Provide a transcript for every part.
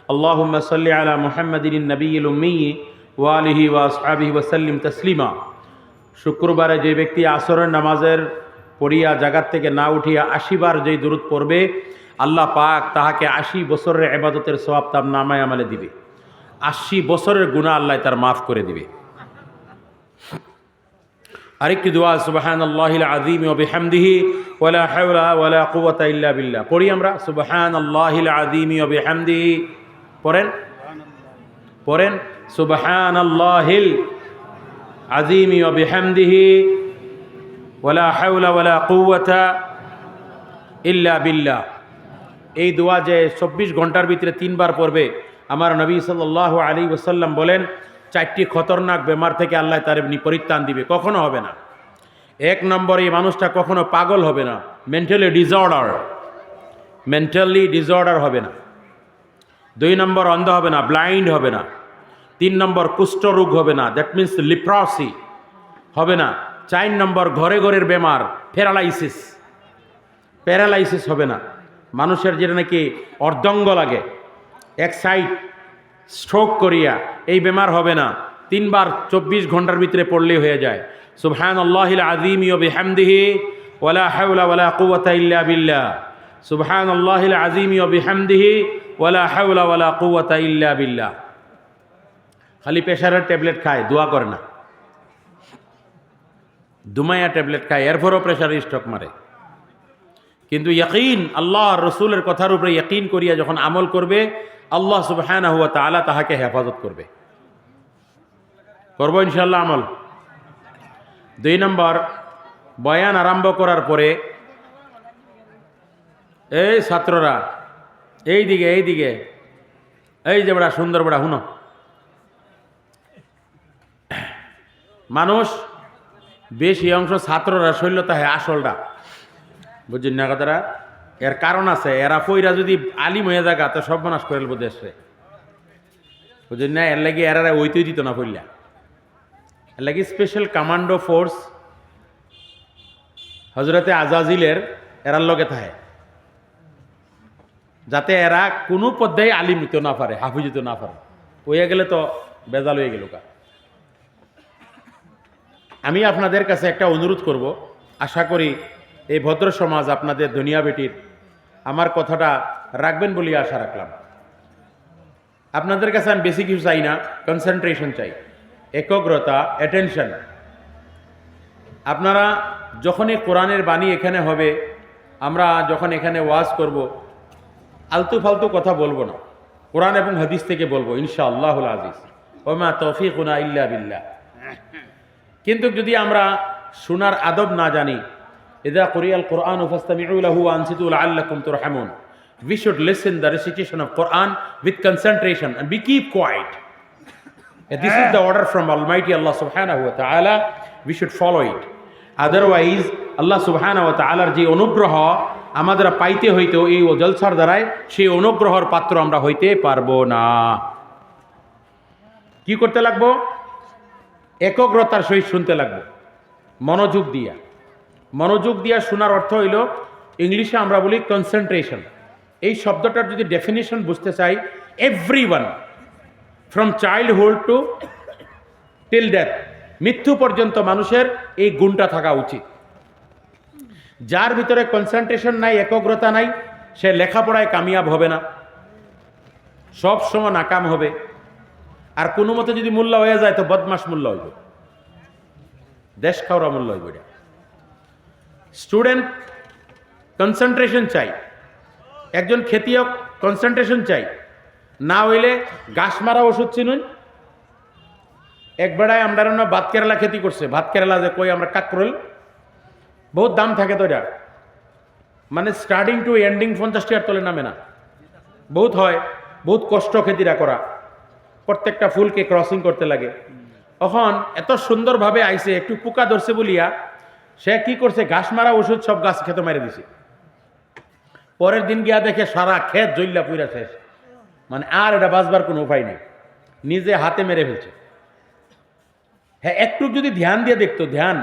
আল্লাহুম্মা সাল্লি আলা মুহাম্মাদিন নবিয়্যিল উম্মি ওয়া আলিহি ওয়া আসহাবিহি ওয়া সাল্লিম তাসলিমা। শুক্রবারে যে ব্যক্তি আসরের নামাজের পড়িয়া জাগাত থেকে না উঠিয়া ৮০ বার যেই দুরূদ পড়বে, আল্লাহ পাক তাহাকে ৮০ বছরের ইবাদতের সওয়াব তার নামায় আমলে দিবে। ৮০ বছরের গুনাহ আল্লাহ তার মাফ করে দিবে। আরেকটি দোয়া, সুবহানাল্লাহিল আযীম ওয়া বিহামদিহি ওয়া লা হাওলা ওয়া লা কুওয়াতা ইল্লা বিল্লাহ। পড়ি আমরা সুবহানাল্লাহিল আযীম ওয়া বিহামদিহি। পড়েন সুবহানাল্লাহিল আযীম ওয়া বিহামদিহি ওয়া লা হাওলা ওয়া লা কুওয়াতা ইল্লা বিল্লাহ। এই দোয়া যে ২৪ ঘন্টার ভিতরে ৩ বার পড়বে, আমার নবী সাল্লাল্লাহু আলাইহি ওয়াসাল্লাম বলেন ৪টি খতরনাক বেমার থেকে আল্লাহ তার পরিত্রাণ দিবে, কখনো হবে না। ১ নম্বর, এই মানুষটা কখনো পাগল হবে না, মেন্টালি ডিসঅর্ডার হবে না। ২ নম্বর, অন্ধ হবে না, ব্লাইন্ড হবে না। ৩ নম্বর, কুষ্ঠরোগ হবে না, দ্যাট মিন্স লিপ্রসি হবে না। ৪ নম্বর, ঘরে ঘরের বেমার, প্যারালাইসিস হবে না। মানুষের যেটা নাকি অর্ধঙ্গ লাগে, এক সাইড স্ট্রোক করিয়া, এই বেমার হবে না। ৩ বার ২৪ ঘন্টার ভিতরে পড়লেই হয়ে যায়। সুবহানাল্লাহিল আযীম ওয়া বিহামদিহি ওয়া লা হাওলা ওয়া লা কুওয়াতা ইল্লা বিল্লাহ। সুবহানাল্লাহিল আযীম ওয়া বিহামদিহি ওয়া লা হাওলা ওয়া লা কুওয়াতা ইল্লা বিল্লাহ। খালি প্রেশারের ট্যাবলেট খায়, দোয়া করে না। দুমায়া ট্যাবলেট খায়, এরপরও প্রেশারে স্ট্রোক মারে। কিন্তু ইয়াকিন, আল্লাহ রসুলের কথার উপরে ইয়াকিন করিয়া যখন আমল করবে, আল্লাহ সুবহানাহু ওয়া তাআলা তাহাকে হেফাজত করবে। করবো ইনশাআল্লাহ আমল। ২ নম্বর, বয়ান আরম্ভ করার পরে এই ছাত্ররা এইদিকে এই যে বড়া সুন্দর বড়া হুনো, মানুষ বেশি অংশ ছাত্ররা শৈলতা হয় আসলটা, বুঝছেন না কথাটা? এর কারণ আছে, এরা পইরা যদি আলিম হয়ে জায়গা তো সব মানুষ করে এলবো দেশে, বুঝছেন না? এর লাগি এরা ওইতেই দিত না পইলা। এর লাগি স্পেশাল কমান্ডো ফোর্স হজরতে আজাজিলের এরার লগে থাকে, যাতে এরা কোনো পর্যায়ে আলিম হইতে না পারে, হাফিজ হইতে না পারে। হইয়া গেলে তো বেজাল হয়ে গেল। আমি আপনাদের কাছে একটা অনুরোধ করব, আশা করি এই ভদ্র সমাজ আপনাদের দুনিয়া বেটির আমার কথাটা রাখবেন বলে আশা রাখলাম। আপনাদের কাছে আমি বেশি কিছু চাই না, কনসেন্ট্রেশন চাই, একগ্রতা, অ্যাটেনশন। আপনারা যখনই কোরআনের বাণী এখানে হবে, আমরা যখন এখানে ওয়াজ করব, আলতু ফালতু কথা বলবো না, কোরআন এবং হাদিস থেকে বলবো ইনশাআল্লাহুল আজিজ। ওয়া মা তৌফিকুনা ইল্লা বিল্লাহ। কিন্তু যদি আমরা শোনার আদব না জানি, ইযা কুরিয়াল কুরআনু ফাসতামিউ লাহু ওয়া আনসিতু লাআল্লাকুম তুরহামুন। We should listen the recitation of Quran with concentration and we keep quiet. This is the order from Almighty Allah subhanahu wa ta'ala. We should follow it. Otherwise, Allah subhanahu wa ta'ala যে অনুগ্রহ আমাদের পাইতে হইতো এই জলসার দ্বারায়, সেই অনুগ্রহর পাত্র আমরা হইতে পারবো না। কি করতে লাগবো? একগ্রতার সহিত শুনতে লাগবো, মনোযোগ দিয়া শোনার অর্থ হইল, ইংলিশে আমরা বলি কনসেন্ট্রেশন। এই শব্দটার যদি ডেফিনিশন বুঝতে চাই, everyone from childhood two till death, মৃত্যু পর্যন্ত মানুষের এই গুণটা থাকা উচিত। যার ভিতরে কনসেন্ট্রেশন নাই, একগ্রতা নাই, সে লেখাপড়ায় কামিয়াব হবে না, সব সময় নাকাম হবে। আর কোনো মতে যদি মূল্য হয়ে যায় তো বদমাস মূল্য হইব, দেশ খাওয়া মূল্য হইব। এটা স্টুডেন্ট কনসেন্ট্রেশন চাই, একজন খেতিয়ক কনসেন্ট্রেশন চাই। না হইলে গাছ মারা ওষুধ চিনুন। এক বেড়ায় আমরা ভাত কেরালা খেতি করছে, ভাত কেরালা যে কই আমরা কাকরোল, বহুত দাম থাকে তো, এটা মানে স্টার্টিং টু এন্ডিং 50 টাকার তলে নামে না, বহুত হয়, বহুত কষ্ট খেতিরা করা, প্রত্যেকটা ফুলকে ক্রসিং করতে লাগে। তখন এত সুন্দরভাবে আইছে, একটু পোকা ধরছে বলিয়া সে কি করছে, ঘাস মারা ওষুধ সব গাছ খেতে মেরে দিছে। পরের দিন গিয়া দেখে সারা ক্ষেত জ্বললা পুইরা শেষ, মানে আর এটা বাঁচবার কোনো উপায় নেই, নিজে হাতে মেরে ফেলছে। হ্যাঁ, একটু যদি ধ্যান দিয়ে দেখতো, ধ্যান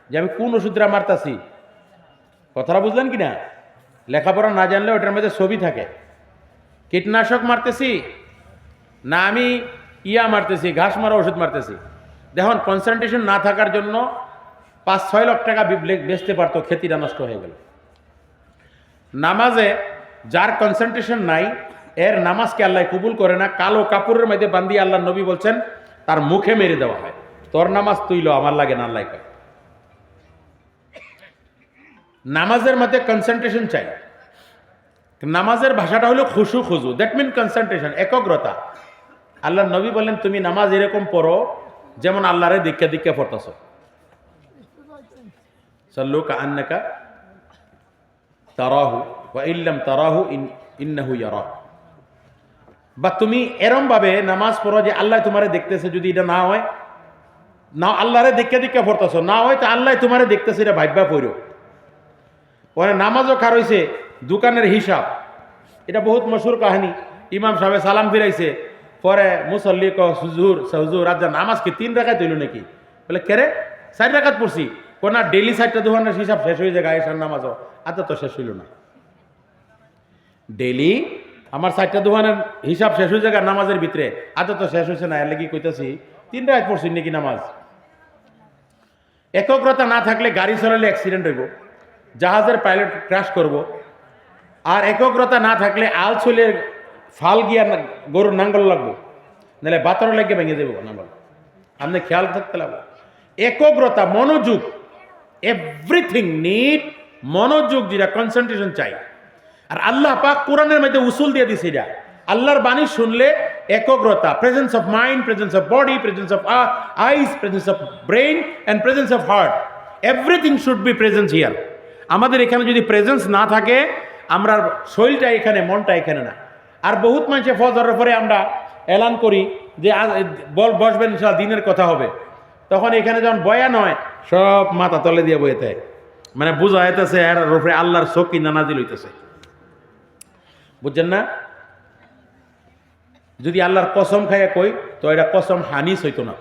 যে আমি কোন ওষুধটা মারতাছি, কথাটা বুঝলেন কিনা? লেখাপড়া না জানলে ওটার মধ্যে ছবি থাকে, কীটনাশক মারতেছি না আমি ইয়া মারতেছি, ঘাস মারা ওষুধ মারতেছি। দেখুন, কনসেন্ট্রেশন না থাকার জন্য 5-6 লাখ টাকা বেচতে পারতো, খেতিটা নষ্ট হয়ে গেল। নামাজে যার কনসেন্ট্রেশন নাই, এর নামাজকে আল্লাহ কবুল করে না। কালো কাপড়ের মধ্যে বান্ধিয়ে আল্লাহ নবী বলছেন তার মুখে মেরে দেওয়া হয়। তোর নামাজ তুইল, আমার লাগে না, আল্লাহ কয়। নামাজের মধ্যে কনসেন্ট্রেশন চাই। নামাজের ভাষাটা হলো খুশু খুজু, দ্যাট মিন কনসেন্ট্রেশন, একগ্রতা। আল্লাহ নবী বললেন তুমি নামাজ এরকম পড়ো যেমন আল্লাহরে দিক্কা দিক্কা পড়তেছ। সাল্লু কাআন্নাকা তারাহু ওয়া ইল্লাম তারাহু ইন্নাহু ইয়ারাক। বা তুমি এরম ভাবে নামাজ পড়ো যে আল্লাহ তোমারে দেখতেছে। যদি এটা না হয়, না আল্লাহরে দিক্কা দিক্কা পড়তেছ, না হয় তো আল্লাহ তোমারে দেখতেছে, এটা ভাববা পড়ো। ওখানে নামাজও খার হইছে দোকানের হিসাব। এটা বহুত মশহুর কাহিনী। ইমাম সাহেব সালাম ফিরাইছে, পরে মুসল্লি হুজুর হুজুর আজ নামাজ কি 3 রাকাত হইল নাকি? বলে কেরে 4 রাকাত পড়ছি। কোনা ডেইলি 4টা দোকানের হিসাব শেষ হয়ে যায়, গায়ের নামাজও আজ তো শেষ হইল না। ডেইলি আমার 4টা দোকানের হিসাব শেষ হয়ে যায় নামাজের ভিতরে, আজ তো শেষ হয়েছে না। এর লাগি কইতাছি 3 রাকাত পড়ছি নাকি নামাজ। একগ্রতা না থাকলে গাড়ি চালালে অ্যাক্সিডেন্ট হইব, জাহাজের পাইলট ক্র্যাশ করব। আর একগ্রতা না থাকলে আল চলে ফাল গিয়া গরুর নাঙ্গল লাগবো, নাহলে বাতর লাগিয়ে ভেঙে দেবো নাঙ্গল। আপনি খেয়াল থাকতে লাগবো। একগ্রতা, মনোযোগ, এভরিথিং নিড মনোযোগ, যেটা কনসেন্ট্রেশন চাই। আর আল্লাহ পাক কোরআনের মধ্যে উসুল দিয়ে দিছে এটা। আল্লাহর বাণী শুনলে একগ্রতা, presence of mind, presence of body, presence of eyes, presence of brain and presence of heart, everything should be presence here. আমাদের এখানে যদি প্রেজেন্স না থাকে, আমরা শরীরটা এখানে, মনটা এখানে না। আর বহুত মানুষে ফজরের পরে আমরা এলান করি যে বসবেন ইনশাআল্লাহ, দিনের কথা হবে। তখন এখানে যখন বয়ান হয়, সব মাথা তলে দিয়ে বইতে, মানে বোঝা হইতেছে এর উপরে আল্লাহর শক্তি নানাজিল হইতেছে। বুঝছেন না? যদি আল্লাহর কসম খাইয়া কই তো এটা কসম হানিস হইতো না।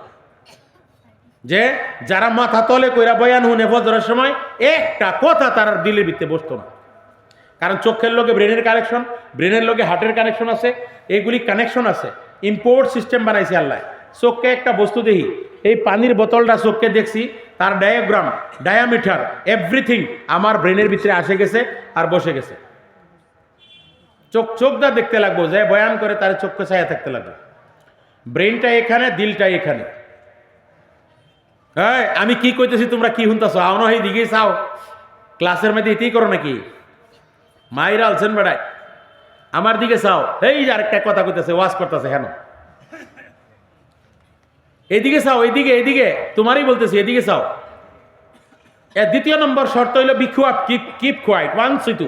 যে যারা মাথা তলে কইরা বয়ান শুনে ফজরের সময়, একটা কথা তার দিলের ভিতরে বসতো না। কারণ চোখের লগে ব্রেনের কানেকশন, ব্রেনের লগে হার্টের কানেকশন আছে, এগুলি কানেকশন আছে। ইম্পোর্ট সিস্টেম বানাইছে আল্লাহ। চোখকে একটা বস্তু দেখি, এই পানির বোতলটা চোখকে দেখছি, তার ডায়াগ্রাম, ডায়ামিটার, এভরিথিং আমার ব্রেনের ভিতরে আসে গেছে আর বসে গেছে। চোখটা দেখতে লাগবো, যে বয়ান করে তার চোখকে ছায়া থাকতে লাগবে। ব্রেনটা এখানে, দিলটা এখানে। হ্যাঁ, আমি কি কইতেছি তোমরা কি শুনতেছো? আও না, এই দিকেই চাও। ক্লাসের মধ্যে এতেই করো নাকি? মাইরা আলছেন বেড়ায়, আমার দিকে চাও। এই যে আরেকটা কথা কইতেছে, ওয়াজ করতেছে, কেন এদিকে চাও? এইদিকে, এইদিকে তোমারই বলতেছি, এদিকে চাও। এর দ্বিতীয় নম্বর শর্ত হইল বি কোয়াইট, কিপ কোয়াইট, ওয়ানসিটু,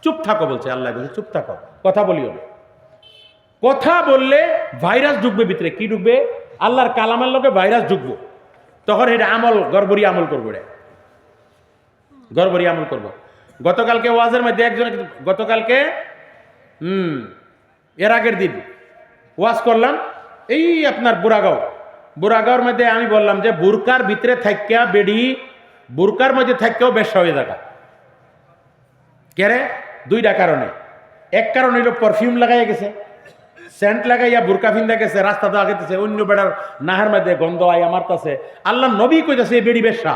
চুপ থাকো বলছে আল্লাহ। বলছে চুপ থাকো, কথা বলিও না। কথা বললে ভাইরাস ঢুকবে ভিতরে। কি ঢুকবে? আল্লাহর কালামের লোকে ভাইরাস ঢুকবো। তখন এটা আমল, গড়বড়ি আমল করবো, রে গড়বড়ি আমল করবো। গতকালকে ওয়াজের মধ্যে একজন, গতকালকে এর আগের দিন ওয়াজ করলাম এই আপনার বুড়াগাঁওর মধ্যে। আমি বললাম যে বুরকার ভিতরে থাকিয়া বেড়ি, বুরকার মধ্যে থাকিয়াও বেশ্যা হয়ে থাকা। কেরে? 2টা কারণে। এক কারণ হইল পারফিউম লাগাইয়া গেছে, সেন্ট লাগাইয়া বুরকা ফিন্দা গেছে, রাস্তাতে আগেতেছে, অন্য বেড়ার নাহের মধ্যে গন্ধ আইয়া মারতাছে। আল্লাহ নবী কইতাছে এই বেড়ি বেশ্যা।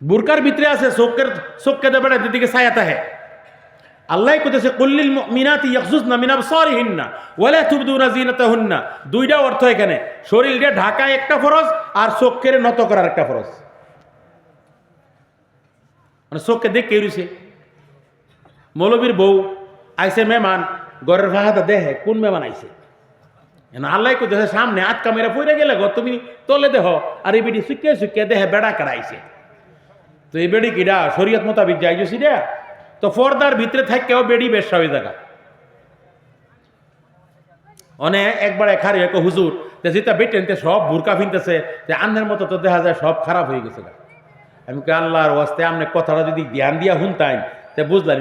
বুরকার ভিতরে আছে, চোখকে দে বেড়া দিকে ছায়াতে হে। আল্লাহ কইতেছে কুল্লিল মুমিনাতি ইয়াগযুযনা মিন আবসারিহিন্না ওয়া লা তুবদুনা যিনাতাহুন্না। 2টা অর্থ এখানে। শরীরকে ঢাকা একটা ফরজ, আর চোখকে নত করার একটা ফরজ। মানে চোখকে দেখে রইছে। মৌলবীর বউ আইছে, মেহমান ঘরের ফাহাদা দেহে কোন মেহমান আইছে। আল্লাহ কইতেছে সামনে আটকা মেরা পইরা গেলে গো, তুমি তলে দেহ, আর এই বেটি সুকিয়ে সুকিয়ে দেহে বেড়া কাড়াইছে। তো এই বেড়ি কিডা? শরীয়ত মোতাবিক যাইছি রে। তো পর্দার ভিতরে থাকেও বেড়ি বেশ্যা হয়ে থাকা। অনেক একবার এক হারে হুজুর যেটা বেটেনতে সব বুরকা ফিনতেছে, যে আন্নের মতো তো দেখা যায় সব খারাপ হয়ে গেছে। আমি কে আল্লাহর ওয়াস্তে আপনি কথাটা যদি ধ্যান দিয়া শুনতাম তে বুঝলাম।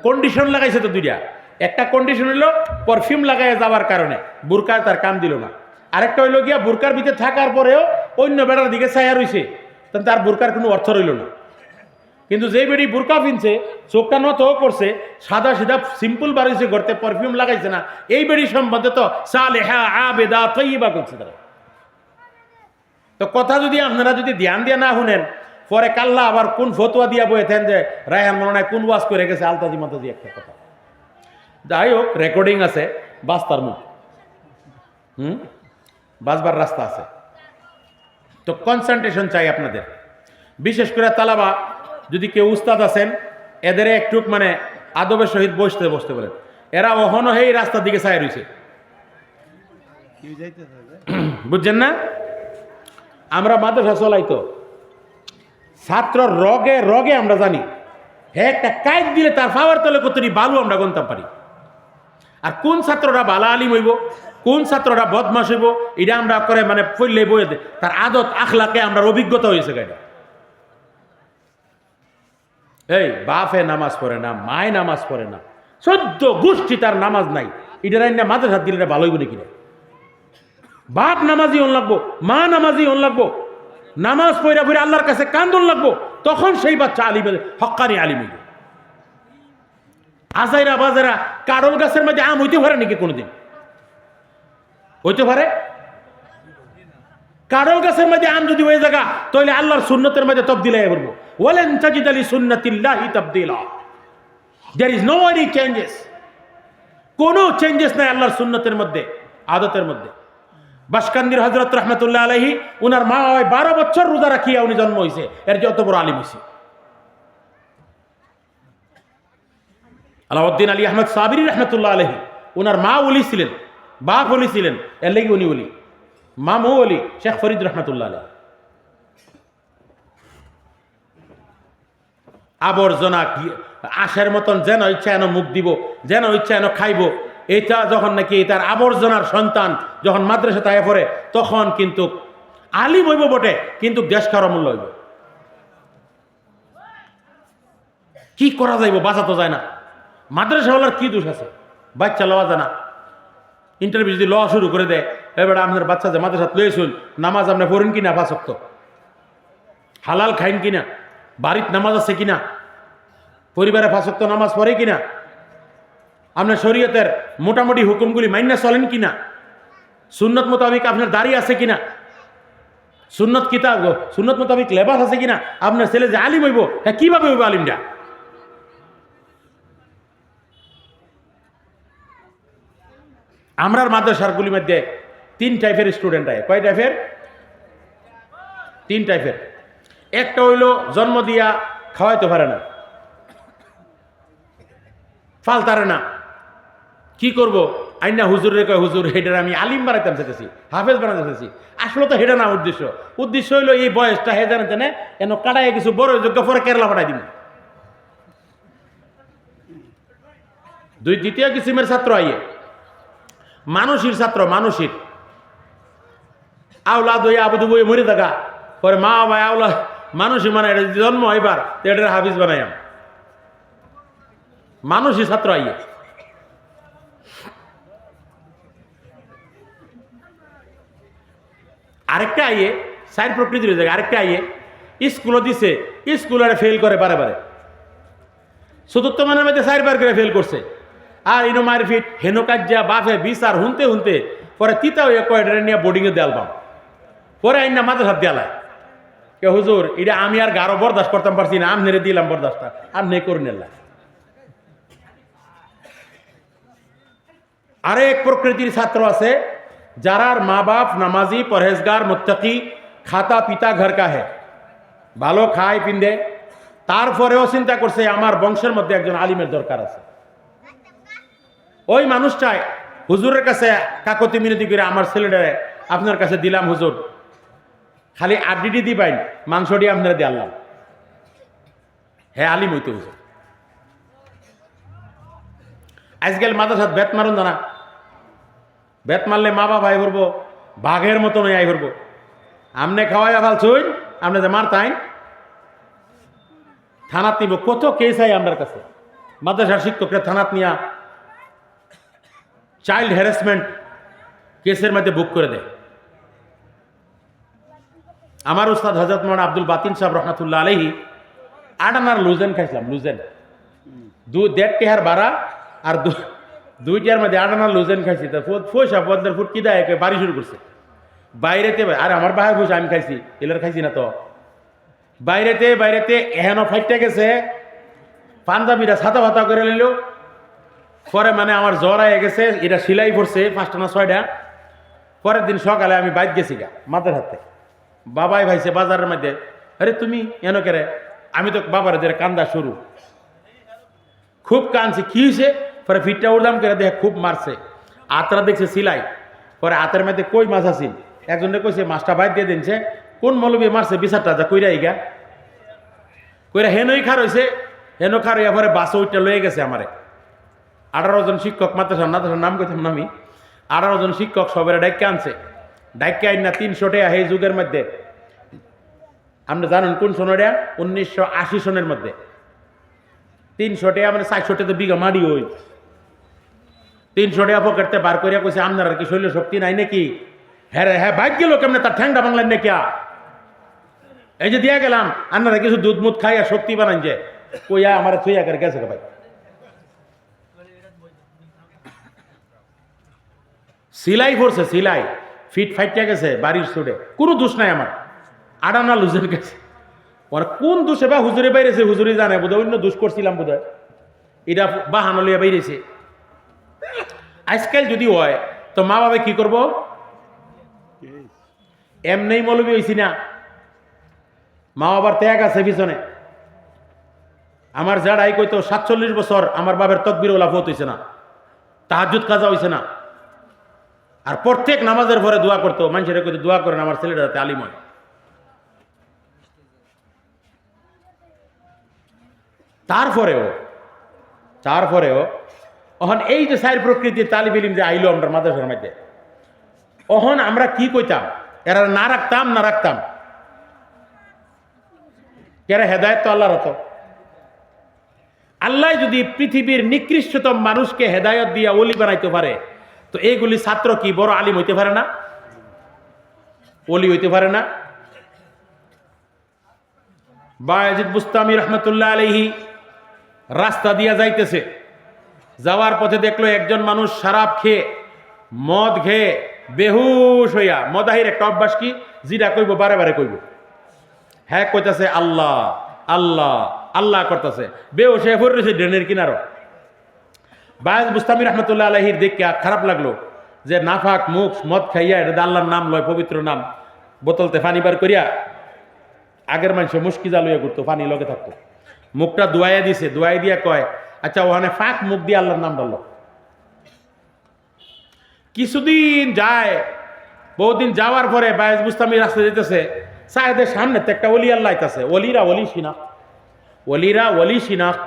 কন্ডিশন লাগাইছে তো 2টা। একটা কন্ডিশন হইল পারফিউম লাগাইয়া যাওয়ার কারণে বুরকা তার কাম দিল না। আরেকটা হইল গিয়া বুরকার ভিতরে থাকার পরেও অন্য বেড়ার দিকে ছায়া রইছে, তার বুরকার কোনো অর্থ রইল না। কিন্তু যেই বেড়ি বুরকা ফিনছে, চোখটা নত করছে, সাদা সিধা সিম্পল বাড়িছে, করতে পারফিউম লাগাইছে না, এই বেড়ি সম্বন্ধে তো সালেহা আবেদা তৈবা করছে তারা। তো কথা যদি আপনারা যদি ধ্যান দিয়ে না শুনেন, পরে কাল্লা আবার কোন ফতোয়া দিয়া বইতেন যে রায়হান মনে হয় কোন ওয়াজ করে গেছে আলতাজি মাতাজি একটা কথা। যাই হোক, রেকর্ডিং আছে, বাস্তার মুখ বাসবার রাস্তা আছে। তো কনসেন্ট্রেশন চাই আপনাদের, বিশেষ করে তালাবা যদি কেউ উস্তাদ আছেন, এদের একটু মানে আদবের সহিত বসতে বলেন। এরা অহনো এই রাস্তার দিকে চাই রয়েছে, বুঝছেন না? আমরা মাদ্রাসা চলাইতো, ছাত্র রগে রগে আমরা জানি, হ্যাঁ একটা কায়েদ দিলে তার পাওয়ার তলে কতটি বালু আমরা গণতাম পারি। আর কোন ছাত্ররা বালা আলিম হইব, কোন ছাত্ররা বদমাস হইব, এটা আমরা করে মানে ফইলে বইয়ে দে, তার আদত আখলাকে আমরা অভিজ্ঞতা হয়েছে গাইডা। এই বাপে নামাজ পড়ে না, মায় নামাজ পড়ে না, 14 গোষ্ঠী তার নামাজ নাই, এটা মাদ্রাসা দিলে ভালো হইব নাকি? বাপ নামাজি হন লাগবো, মা নামাজি হন লাগবো, নামাজ পড়া পড়ে আল্লাহর কাছে কান্দন লাগবো, তখন সেই বাচ্চা আলিম হক্কানি আলিম হইবে। আজাইরা বাজারা কারল গাছের মধ্যে আম হইতে পারে নাকি কোনোদিন? হইতে পারে? কারল গাছের মধ্যে আম যদি হয়ে জায়গা, তাহলে আল্লাহর সুন্নতের মধ্যে তবদিল হয়ে পড়বো। ওয়ালান তাজিদ লিসুন্নাতিল্লাহি তাবদীলা। There is no any changes, কোনো চেঞ্জেস নাই আল্লাহর সুন্নতের মধ্যে, আদতের মধ্যে। বাসকান্দির হযরত রাহমাতুল্লাহ আলাইহি, উনার মা 12 বছর রোজা রাখিয়া উনি জন্ম হয়েছে, এর যত বড় আলিম হয়েছে। আলাউদ্দিন আলী আহমদ সাবিরি রহমতুল্লাহ আলাইহি, উনার মা ওলি ছিলেন, বাপ ওলি ছিলেন, এর লাগি উনি ওলি। মামু ওলি শেখ ফরিদ রহমতুল্লাহ আলাইহি। আবর্জনা আশের মতন যেন ইচ্ছা এন মুখ দিব, যেন ইচ্ছা এন খাইব, এটা যখন নাকি তার আবর্জনার সন্তান যখন মাদ্রাসা তাই পড়ে, তখন কিন্তু আলিম হইব বটে, কিন্তু দেশ খাওয়ার মূল্য হইব। কি করা যাইব, বাঁচা তো যায় না। মাদ্রাসাওয়ালার কি দোষ আছে? বাচ্চা লওয়া যায় না, ইন্টারভিউ যদি লওয়া শুরু করে দেয়, এবার আপনার বাচ্চা যে মাদ্রাসা লয়ে শুন, নামাজ আপনি পড়েন কিনা, 5 ওয়াক্ত হালাল খাইন কিনা, বাড়ির নামাজ আছে কিনা, পরিবারে 5 ওয়াক্ত নামাজ পড়ে কিনা, আপনার শরীয়তের মোটামুটি হুকুমগুলি মাইনা চলেন কিনা, সুন্নত মোতাবিক আপনার দাড়ি আছে কিনা, সুন্নত কিতাব সুন্নত মোতাবিক লেবাস আছে কিনা। আপনার ছেলে যে আলিম হইব, হ্যাঁ কিভাবে হইব আলিমটা? আমরার মাদ্রাসারগুলির মধ্যে 3 টাইপের স্টুডেন্ট আয়। কয় টাইপের? 3 টাইপের। একটা হইল জন্ম দিয়া খাওয়াইতে পারে না, ফালতারে না, কি করব, আইনা হুজুর রে কয় হুজুর হেডার আমি আলিম বানাইতে চাইতেছি, হাফেজ বানাতে চাইতেছি। আসলে তো হেডা না উদ্দেশ্য, উদ্দেশ্য হইলো এই বয়সটা হে জানে তেনে এন কাটাই কিছু বড় যোগ্য পরে কেরালা পাঠাই দিব। দ্বিতীয় কিসিমের ছাত্র আইয়ে মানুষের ছাত্র, মানুষের আওলাদ হয়ে আবুদু বই মরে থাকা পরে মা ভাই আওলা মানুষই মানে জন্ম এবার এটার হাফিজ বানাইম, মানুষই ছাত্র আইয়ে। আরেকটা আইয়ে সাইড প্রকৃতির জায়গায়, আরেকটা আইয়ে স্কুলও দিছে, স্কুলে ফেল করে বারে বারে, 4th মানের মধ্যে 4বার করে ফেল করছে। আর ইনো মারফিট হেনো কাজ্যা বাফে বিচার হুনতে হুনতে পরে তিতা হয়ে কয়টা নিয়ে বোর্ডিংয়ে দেয়াল পাম, পরে আইন না মাথার হাত দেয়ালায় কে হুজুর এটা আমি আর গারো বরদাস্ত করতাম পারছি না, আমনেরে দিলাম বরদাস্তা, আমনে করে নিলাম। আরেক প্রকৃতির ছাত্র আছে যারার মা বাপ নামাজি পরহেজগার মুত্তাকি খাতা পিতা ঘর কা হে, ভালো খায় পিন্দে, তারপরেও চিন্তা করছে আমার বংশের মধ্যে একজন আলিমের দরকার আছে। ওই মানুষটাই হুজুরের কাছে কাকতি মিনতি করে আমার ছেলেটারে আপনার কাছে দিলাম হুজুর, খালি আড্ডিটি দিবেন, মাংসটি আপনারা দিয়ে আনলাম, হ্যাঁ আলিম হইতে হুজুর। আজকাল মাদ্রাসাত বেত মারুন জানা, বেত মারলে মা বাবা আই করবো, বাঘের মতো নয় আই করবো, আমনে খাওয়াই ভাল ছুই আপনি যে মারতাইন থানাত নিব, কত কেস আই আমার কাছে। মাদ্রাসার শিক্ষকরা থানাত নিয়া চাইল্ড হ্যারাসমেন্ট কেসের মধ্যে বুক করে দেয়। আমার উস্তাদ হযরত মাওলানা আব্দুল বাতিন সাহেব রহমাতুল্লাহ আলাইহি 8 আনার লুজেন খাইছিলাম, লুজেন 1.5 টিহার ভাড়া আর 2 টিহার মধ্যে 8 আনার লুজেন খাইছি। তা পয়সা পদ্মের ফুট কি দেয় বাড়ি শুরু করছে বাইরেতে। আর আমার বাহার পয়সা আমি খাইছি, এলার খাইছি না। তো বাইরেতে এহেন ফাইটটা গেছে, পাঞ্জাবিরা ছাতা ভাতা করে নিল। পরে মানে আমার জ্বর আয়ে গেছে, এটা সিলাই পড়ছে 5টা না 6টা। পরের দিন সকালে আমি বাইক গেছি গা মাথার হাতে, বাবাই ভাইছে বাজারের মধ্যে, আরে তুমি এন কেরে? আমি তো বাবার যে কান্দা শুরু, খুব কানছি, কি হয়েছে? পরে ফিটটা উড়লাম করে দেখে খুব মারছে, আতরা দেখছে সিলাই। পরে হাতের মধ্যে কই মাছ আসিল, একজনে কইছে মাছটা বাইর দিয়ে দিনছে। কোন মৌলবী মারছে বিচারটা যা কইরা ইগা কইরা হেনই খার হয়েছে। হেন খার হইয়া পরে বাসে ওইটা লয়ে গেছে আমারে। 18 জন শিক্ষক, মাদ্রাসার নাম কইতাম না আমি, 18 জন শিক্ষক সবের ডাইকে আনছে। ডাইকে আইন না 300 টাকা এই যুগের মধ্যে। আপনি জানেন কোন সনেটা? 1980 সনের মধ্যে 300 টাকা মানে 400 টাকা বিঘা মাড়ি ওই 300 টাকা পকেটতে বার করিয়া কইছে আপনার আর কি শৈল শক্তি নাই নাকি? হ্যাঁ হ্যাঁ বাইক গেল কেমনে, তার ঠ্যাংটা বাংলেন নাকি? এই যে দিয়া গেলাম, আপনারা কিছু দুধ মুধ খাইয়া শক্তি বানান যে কইয়া আমার থুইয়া করে গেছে ভাই। সিলাই পড়ছে, সিলাই ফিট ফাইটটা গেছে বাড়ির ছুটে, কোনো দোষ নাই আমার। 8 আনা লুজেন গেছে। ওরা কোন দোষে বা হুজুরে বাইরেছে, হুজুরি জানে বোধহয়, অন্য দোষ করছিলাম বোধহয়, এটা বাহানো লইয়া বাইরেছে। আজকাল যদি হয় তো মা বাবা কি করবো? এমনি মৌলবী হইছি না, মা বাবার ত্যাগ আছে পিছনে। আমার জাড়াই কইতো 47 বছর আমার বাবার তকবির ওলা ফত হইছে না, তাহাজ্জুদ কাজা হইছে না। আর প্রত্যেক নামাজের পরে দোয়া করতো, মানুষের কইতো দোয়া করেন আমার ছেলেটা যাতে আলিম হয়। তারপরেও অহন এই যে সাইর প্রকৃতির তালিব ইলিম যে আইলো আমরা মাদ্রাসার মধ্যে, অহন আমরা কি কইতাম? এরা না রাখতাম এরা হেদায়েত তো আল্লাহর হতো। আল্লাহ যদি পৃথিবীর নিকৃষ্টতম মানুষকে হেদায়েত দিয়া ওলি বানাইতে পারে, তো এইগুলি ছাত্র কি বড় আলিম হইতে পারে না? ওলি হইতে পারে না? বায়েজিদ বুস্তামি রহমতুল্লাহ আলাইহি রাস্তা দিয়া যাইতেছে, যাওয়ার পথে দেখলো একজন মানুষ শরাব খেয়ে, মদ খেয়ে বেহুশ হইয়া, মদাহির একটা অভ্যাস কি, যেটা কইব বারে বারে কইব, হ্যাঁ কইতাছে আল্লাহ আল্লাহ আল্লাহ করতেছে, বেহুশ হয়ে পড়ে রয়েছে ড্রেনের কিনারো। বায়েজিদ বুস্তামি রহমতুল্লাহ আলাইহির দেখে খারাপ লাগলো যে নাফাক মুখ মদ খাইয়া, এটা আল্লাহর নাম লয়, পবিত্র নাম, বোতলতে পানি বার করিয়া, আগের মানুষে মুশকিজা লইয়া ঘুরতো, পানি লগে থাকতো, মুখটা ধোয়াইয়া দিছে, ধোয়াই দিয়া কয় আচ্ছা ওখানে ফাঁক মুখ দিয়ে আল্লাহর নাম ডাললো। কিছুদিন যায়, বহুদিন যাওয়ার পরে বায়েজিদ বুস্তামি রাস্তা যেতেছে, সাহেদের সামনে তো একটা ওলি আল্লাহ আইতাছে। ওলিরা ওলি সিনাক,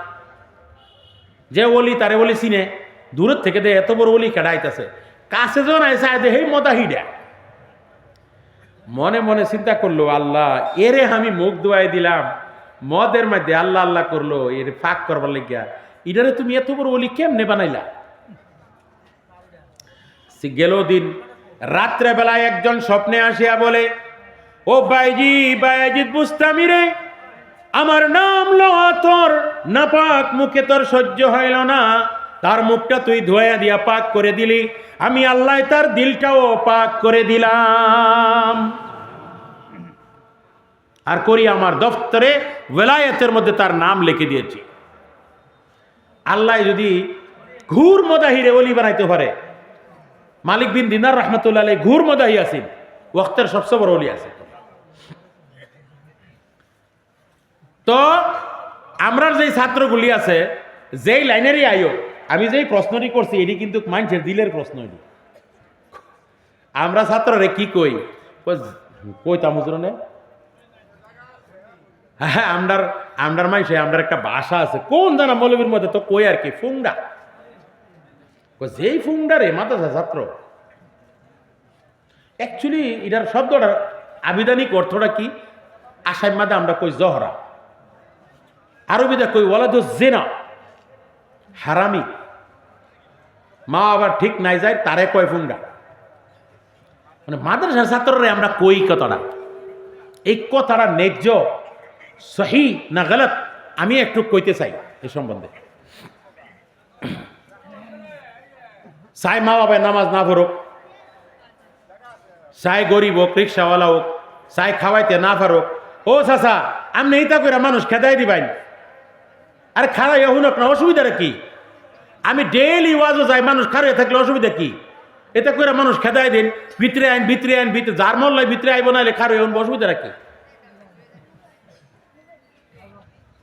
যে ওলি তারে ওলি চিনে, দূরের থেকে দে এত বড় ওলি কেডা আইতাছে, কাছে যখন আইসা সাহেদে হেই মদাহিডা। মনে মনে চিন্তা করলো, আল্লাহ এরে আমি মুখ ধোয়াই দিলাম, মদের মধ্যে আল্লাহ আল্লাহ করলো, এর ফাঁক করবার লাগিয়া, ইডারে তুমি এত বড় ওলি কেমনে বানাইলা? গেল দিন, রাত্রে বেলায় একজন স্বপ্নে আসিয়া বলে, ও বায়েজিদ বুস্তামি রে, আমার নাম লওয়া তোর নাপাক মুখে তোর সহ্য হইল না, তার মুখটা তুই ধোয়া দিয়া পাক করে দিলি, আমি আল্লাহ তার দিলটাও পাক করে দিলাম, আর করি আমার দফতরে ওয়ালায়াতের মধ্যে তার নাম লিখে দিয়েছি। আল্লাহ যদি ঘুর মদাহিরে ওলি বানাইতে পারে, মালিক বিন দিনার রহমতুল্লাহ আলাইহি ঘুর মদাহি আছেন, ওয়াক্তের সবচেয়ে বড় ওলি আছে। তো আমরা যেই ছাত্রগুলি আছে, যেই লাইনেরই আইও, আমি যেই প্রশ্নটি করছি এটি কিন্তু মানুষের দিলের প্রশ্ন। এটি আমরা ছাত্ররে কি কইতাম হুজুরনে, হ্যাঁ আমরার মানুষে আমরার একটা ভাষা আছে, কোন জানা মৌলবীর মধ্যে তো কই আর কি, ফুংডা, যেই ফুংডা রে মাদ্রাসা ছাত্র। অ্যাকচুয়ালি এটার শব্দটার আবিধানিক অর্থটা কি? আসাম মাদে আমরা কই জহরা, আরবিতে কই ওয়ালাদু জিনা, হারামি। মা আবার ঠিক নাই যায় তারে কয় ফুংডা। মানে মাদ্রাসার ছাত্ররে আমরা কই কথাটা, এই কথাটা ন্যায্য সহি না গলত আমি একটু কইতে চাই এ সম্বন্ধে। চাই মা বাবা নামাজ না পড়ুক, চাই গরিব হোক, রিক্সাওয়ালা হোক, চাই খাওয়াইতে না পারুক, ও চাচা আপনি এইটা করে মানুষ খেদাই দিবেন, আরে খারাই হুনক না, অসুবিধাটা কি? আমি ডেইলি ওয়াজও যাই, মানুষ খারাই থাকলে অসুবিধা কি? এটা করে মানুষ খেদাই দিন, ভিতরে আইন ভিতরে আইন ভিতরে, যার মল্লাই ভিতরে আইব নাইলে খারাই হন, অসুবিধাটা কি?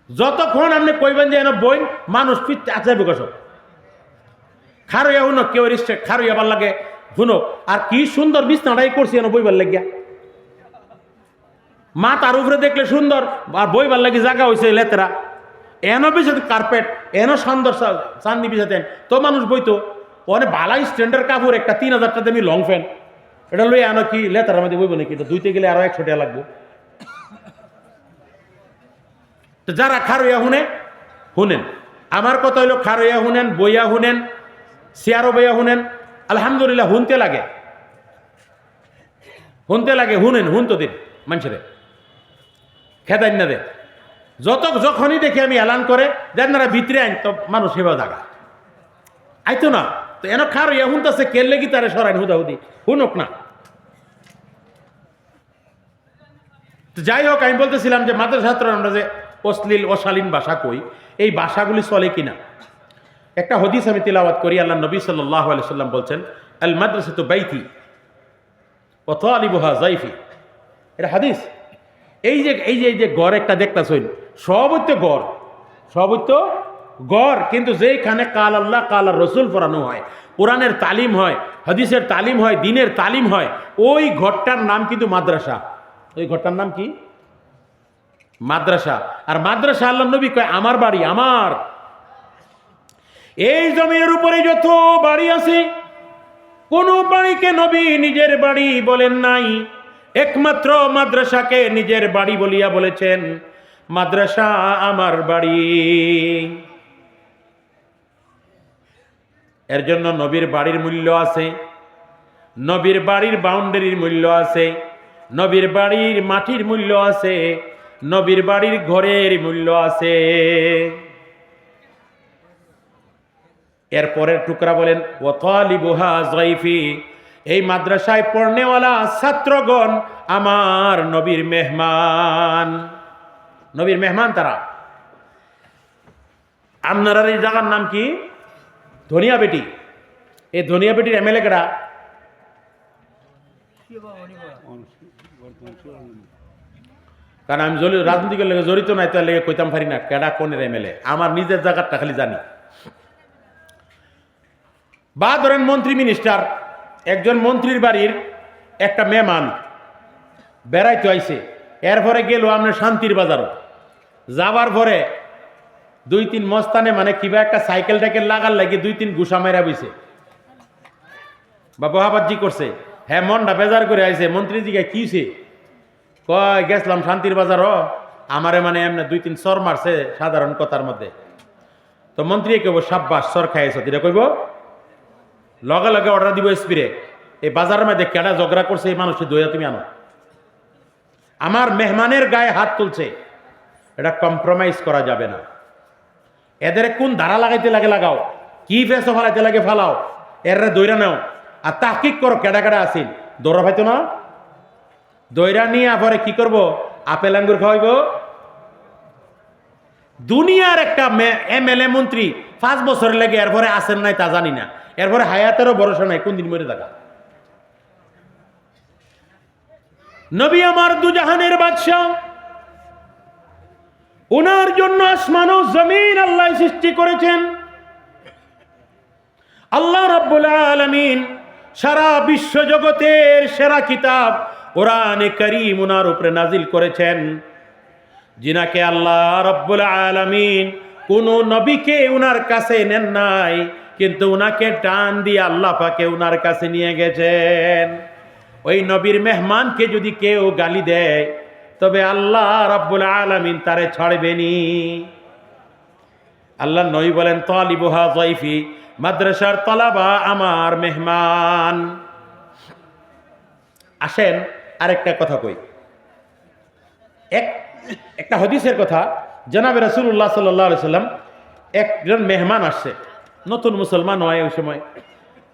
যতক্ষণ আপনি কইবেন যে বই মানুষ ফিরতে আছে বিকশক খারইয়া হুনক, কেউ রিস্ট্রেক্ট খারইয়া ভাল লাগে হুনক। আর কি সুন্দর বিছনাটাই করছি এনে বইবার লাগিয়া, মা তার উপরে দেখলে সুন্দর, আর বইবার লাগি জায়গা হয়েছে লেতেরা, এনো বিছাতে কার্পেট, এনো সুন্দর চান্দি বিছাতেন তো মানুষ বইতো। অনেক ভালো স্ট্যান্ডার্ড কাপড় একটা 3000 টাকা দামি লং ফ্যান, এটা লই এনো কি লেতেরার মধ্যে বইব নাকি? এটা ধুইতে গেলে আরো 100 টাকা লাগবে। তো যারা খারইয়া শুনেন, আমার কথা হইলো খারইয়া শুনেন, বইয়া শুনেন, চেয়ারও বইয়া শুনেন, আলহামদুলিল্লাহ শুনতে লাগে, শুনেন, শুনতো দিন মানুষের খেদাই না দে। যখনই দেখি আমি এলান করে দেন না ভিতরে আইন, তো মানুষ সেবা জাগা আইতো না। তো এন খারইয়া শুনতেছে কেলে কি তারে সরাইন হুদাহুদি শুনুক না। যাই হোক, আমি বলতেছিলাম যে মাদ্রাসা ছাত্র আমরা যে অশ্লীল অশালীন ভাষা কই, এই ভাষাগুলি চলে কিনা। একটা হদিস আমি তিলাওয়াত করি, আল্লাহ নবী সাল্লাল্লাহু আলাইহি সাল্লাম বলছেন, আল মাদ্রাসাতু বাইতি ওয়া তালিবুহা যায়ফি। এটা হাদিস। এই যে গড় একটা দেখতাছইন, সব হইতো গড়, কিন্তু যেখানে কাল আল্লাহ কাল রসুল পড়ানো হয়, কোরআনের তালিম হয়, হাদিসের তালিম হয়, দ্বীনের তালিম হয়, ওই ঘরটার নাম কিন্তু মাদ্রাসা। ওই ঘরটার নাম কি? মাদ্রাসা। আর মাদ্রাসা আল্লাহ নবী কয় আমার বাড়ি, আমার এই জমির উপরে যত বাড়ি আছে কোন বাড়িকে নবী নিজের বাড়ি বলেন নাই, একমাত্র মাদ্রাসাকে নিজের বাড়ি বলিয়া বলেছেন, মাদ্রাসা আমার বাড়ি। এর জন্য নবীর বাড়ির মূল্য আছে, নবীর বাড়ির বাউন্ডারির মূল্য আছে, নবীর বাড়ির মাটির মূল্য আছে, নবীর বাড়ির ঘরের মূল্য আছে। এরপরের টুকরা বলেন ওয়া তালিবুহা যায়ফি, এই মাদ্রাসায় পড়নেওয়ালা ছাত্রগণ আমার নবীর মেহমান। নবীর মেহমান তারা। আপনার এই জায়গার নাম কি? ধনিয়াবেটি। এই ধনিয়াবেটির এমএলএ কেডা? কারণ আমি রাজনীতিকের লেগে জড়িত নাই, তার লেগে কইতাম পারি না কেডা কোনের এমএলএ। আমার নিজের জায়গাটা খালি জানি। বা ধরেন মন্ত্রী মিনিস্টার, একজন মন্ত্রীর বাড়ির একটা মেহমান বেড়াইতে আইছে, এরপরে গেল আপনার শান্তির বাজারও, যাবার পরে 2-3 মস্তানে মানে কিবা একটা সাইকেল টাইকেল লাগার লাগে 2-3 ঘুষা মেরা বইছে বা বহাবাজি করছে। হ্যাঁ মনটা বেজার করে আইছে, মন্ত্রী জিগায় কিছে, কয় গেছিলাম শান্তির বাজারও, আমারে মানে এমনি 2-3 সর মারছে সাধারণ কথার মধ্যে। তো মন্ত্রী কেব সাব্বাস সর খাইছ, এটা কইব লগে লগে অর্ডার দিব স্প্রে, এই বাজারের মধ্যে কেডা ঝগড়া করছে এই মানুষের দইয়া তুমি আনো। আমার মেহমানের গায়ে হাত তুলছে, এটা কম্প্রোমাইজ করা যাবে না। এদের কোন ধারা লাগাইতে লাগে লাগাও, কি ফেসো ফালাইতে লাগে ফালাও, এরা দইরা নাও আর তাহকিক করো কেডা কেডা আসিল। দৌড়া পাইতো না, দইরা নিয়ে পরে কি করব, আপেল আঙ্গুর খাওয়াইব। দুনিয়ার একটা এমএলএ মন্ত্রী 5 বছর লেগে এরপরে আসেন নাই তা জানি না, এরপরে হায়াতেরও ভরসা নাই, কোন দিন মরে থাকা। নবী আমার দুজাহানের বাদশাহ, ওনার জন্য আসমান ও জমিন আল্লাহ সৃষ্টি করেছেন। আল্লাহ রাব্বুল আলামিন সারা বিশ্ব জগতের সেরা কিতাব কোরআনে কারীম ওনার উপরে নাজিল করেছেন, যিনাকে আল্লাহ রাব্বুল আলামিন কোন নবীকে উনার কাছে নেন নাই, কিন্তু উনাকে টান দিয়ে আল্লাহ পাকে উনার কাছে নিয়ে গেছেন। ওই নবীর মেহমানকে যদি কেউ গালি দেয় তবে আল্লাহ রাব্বুল আলামিন তারে ছাড়বেনি। আল্লাহ নবী বলেন তালিবুহা যায়ফি, মাদ্রাসার তালাবা আমার মেহমান। আসেন আরেকটা কথা কই, একটা হাদিসের কথা জনাবে রাসূলুল্লাহ সাল্লাল্লাহু আলাইহি সাল্লাম একজন মেহমান আসছে, নতুন মুসলমান হয় ওই সময়।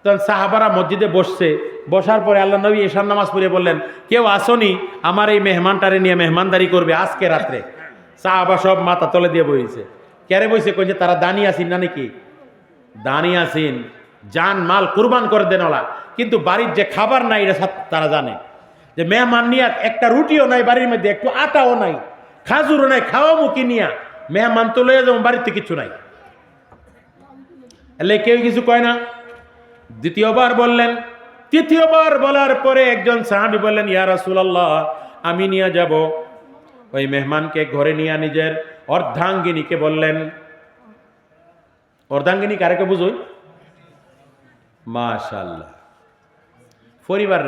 তখন সাহাবারা মসজিদে বসছে, বসার পরে আল্লাহ নবী এশার নামাজ পড়ে বললেন, কেউ আসনি আমার এই মেহমানটারে নিয়ে মেহমানদারি করবে আজকে রাত্রে? সাহাবা সব মাথা তলে দিয়ে বইছে। কেরে বইছে? কইছে তারা দানি আসিন না নাকি? দানি আসিন, জান মাল কুরবান করে দেন ওলা, কিন্তু বাড়ির যে খাবার নাই এটা তারা জানে। যে মেহমান নিয়ে একটা রুটিও নাই বাড়ির মধ্যে, একটু আটাও নাই, খাজুরও নাই, খাওয়া মুখি নিয়া মেহমান তো লয়ে যাবো, বাড়িতে কিছু নাই। এলে কেউ কিছু কয় না। দ্বিতীয়বার বললেন, তৃতীয়বার বলার পরে একজন সাহাবী বললেন, ইয়া রাসূলুল্লাহ, আমি নিয়ে যাব। ওই মেহমানকে ঘরে নিয়ে নিজের অর্ধাঙ্গিনীকে বললেন। অর্ধাঙ্গিনী কারেকে বুঝুই? মাশাআল্লাহ, পরিবার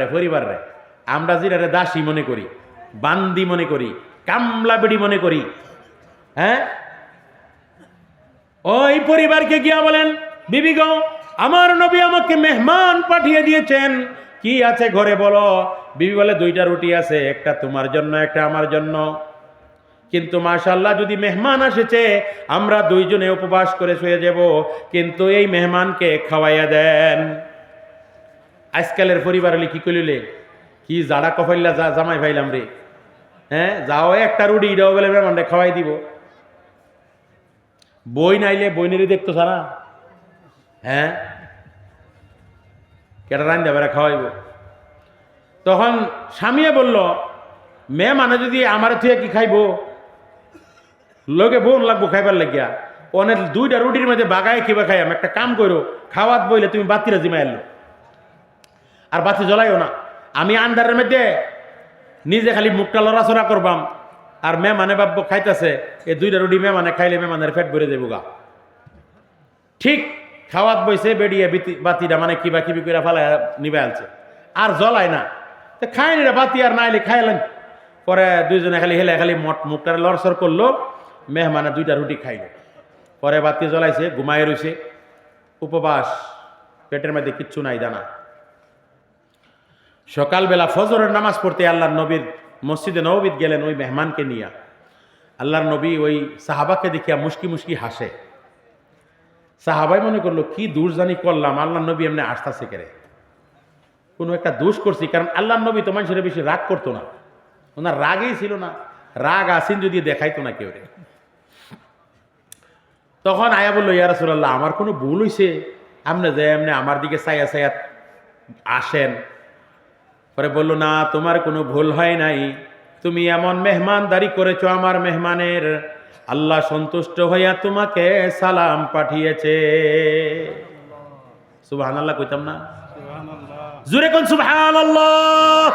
রে আমরা জিরারে দাসী মনে করি, বান্দি মনে করি, কামলা বেড়ি মনে করি। হ্যাঁ, ওই পরিবারকে গিয়া বলেন, বিবি গো, আমার নবী আমাকে মেহমান পাঠিয়ে দিয়েছেন, কি আছে ঘরে বলো। বিবি বলে, 2টা রুটি আছে, একটা তোমার জন্য, একটা আমার জন্য। কিন্তু মাশাআল্লাহ, যদি মেহমান এসেছে আমরা 2 জনে উপবাস করে শুয়ে যাব, কিন্তু এই মেহমানকে খাওয়াইয়া দেন। আজকালের পরিবার হলে কি করিলে, কি জাড়া কফাইল্লা জামাই পাইলাম রে। হ্যাঁ, যাও একটা রুটি এটাও বলে মেহমানটা খাওয়াই দিব। বই নাইলে বইনেরই দেখতো সারা। হ্যাঁ, কেটা রান দেবে খাওয়াইব। তখন স্বামীয়ে বলল, মেয়ে মানে যদি আমার থেকে কি খাইব, লোকে বোন লাগবো খাইবার লাগিয়া, অনেক 2টা রুটির মধ্যে বাগায় কিবা খাইয়াম, একটা কাম করো, খাওয়াত বইলে তুমি বাতিরা জিমা এলো, আর বাতি জ্বলাইও না। আমি আন্ডারের মধ্যে নিজে খালি মুখটা লড়াচড়া করবাম, আর মেহমানে ভাববো খাইতেছে, এই 2টা রুটি মেহমানে খাইলে মেহমানের পেট ভরে যাবো গা। ঠিক খাওয়াত বইছে, বেরিয়ে বাতিটা মানে কিবা কিবি করে ফেলায় নিবে আলছে, আর জ্বলায় না। তো খায়নি রে বাতি, আর নাইলে খাইলেন। পরে 2 জনে খালি হেলে খালি মুখটারে লড়সড় করলো, মেহমানে 2টা রুটি খাইল। পরে বাতি জ্বলাইছে, ঘুমায় রইছে, উপবাস, পেটের মধ্যে কিচ্ছু নাই দানা। সকালবেলা ফজরের নামাজ পড়তে আল্লাহর নবীর মসজিদে নববীত গেলেন ওই মেহমানকে নিয়ে। আল্লাহর নবী ওই সাহাবাকে দেখিয়া মুস্কি মুস্কি হাসে। সাহাবাই মনে করলো, কি দোষ জানি করলাম, আল্লাহর নবী এমনি আসতেছে কেরে, কোনো একটা দোষ করছি। কারণ আল্লাহর নবী তো মানুষের বেশি রাগ করতো না, ওনার রাগই ছিল না, রাগ আসেন যদি দেখাইতো না কেউ রে। তখন আয়া বললো, ইয়া রাসূলুল্লাহ, আমার কোনো ভুল হইছে, আপনি যে এমনি আমার দিকে চাইয়া চাইয়া আসেন। পরে বললো, না, তোমার কোনো ভুল হয় নাই, তুমি এমন মেহমানদারি করেছো আমার মেহমানের, আল্লাহ সন্তুষ্ট হইয়া তোমাকে সালাম পাঠিয়েছে। সুবহানাল্লাহ কইতাম না? জোরে কোন সুবহানাল্লাহ।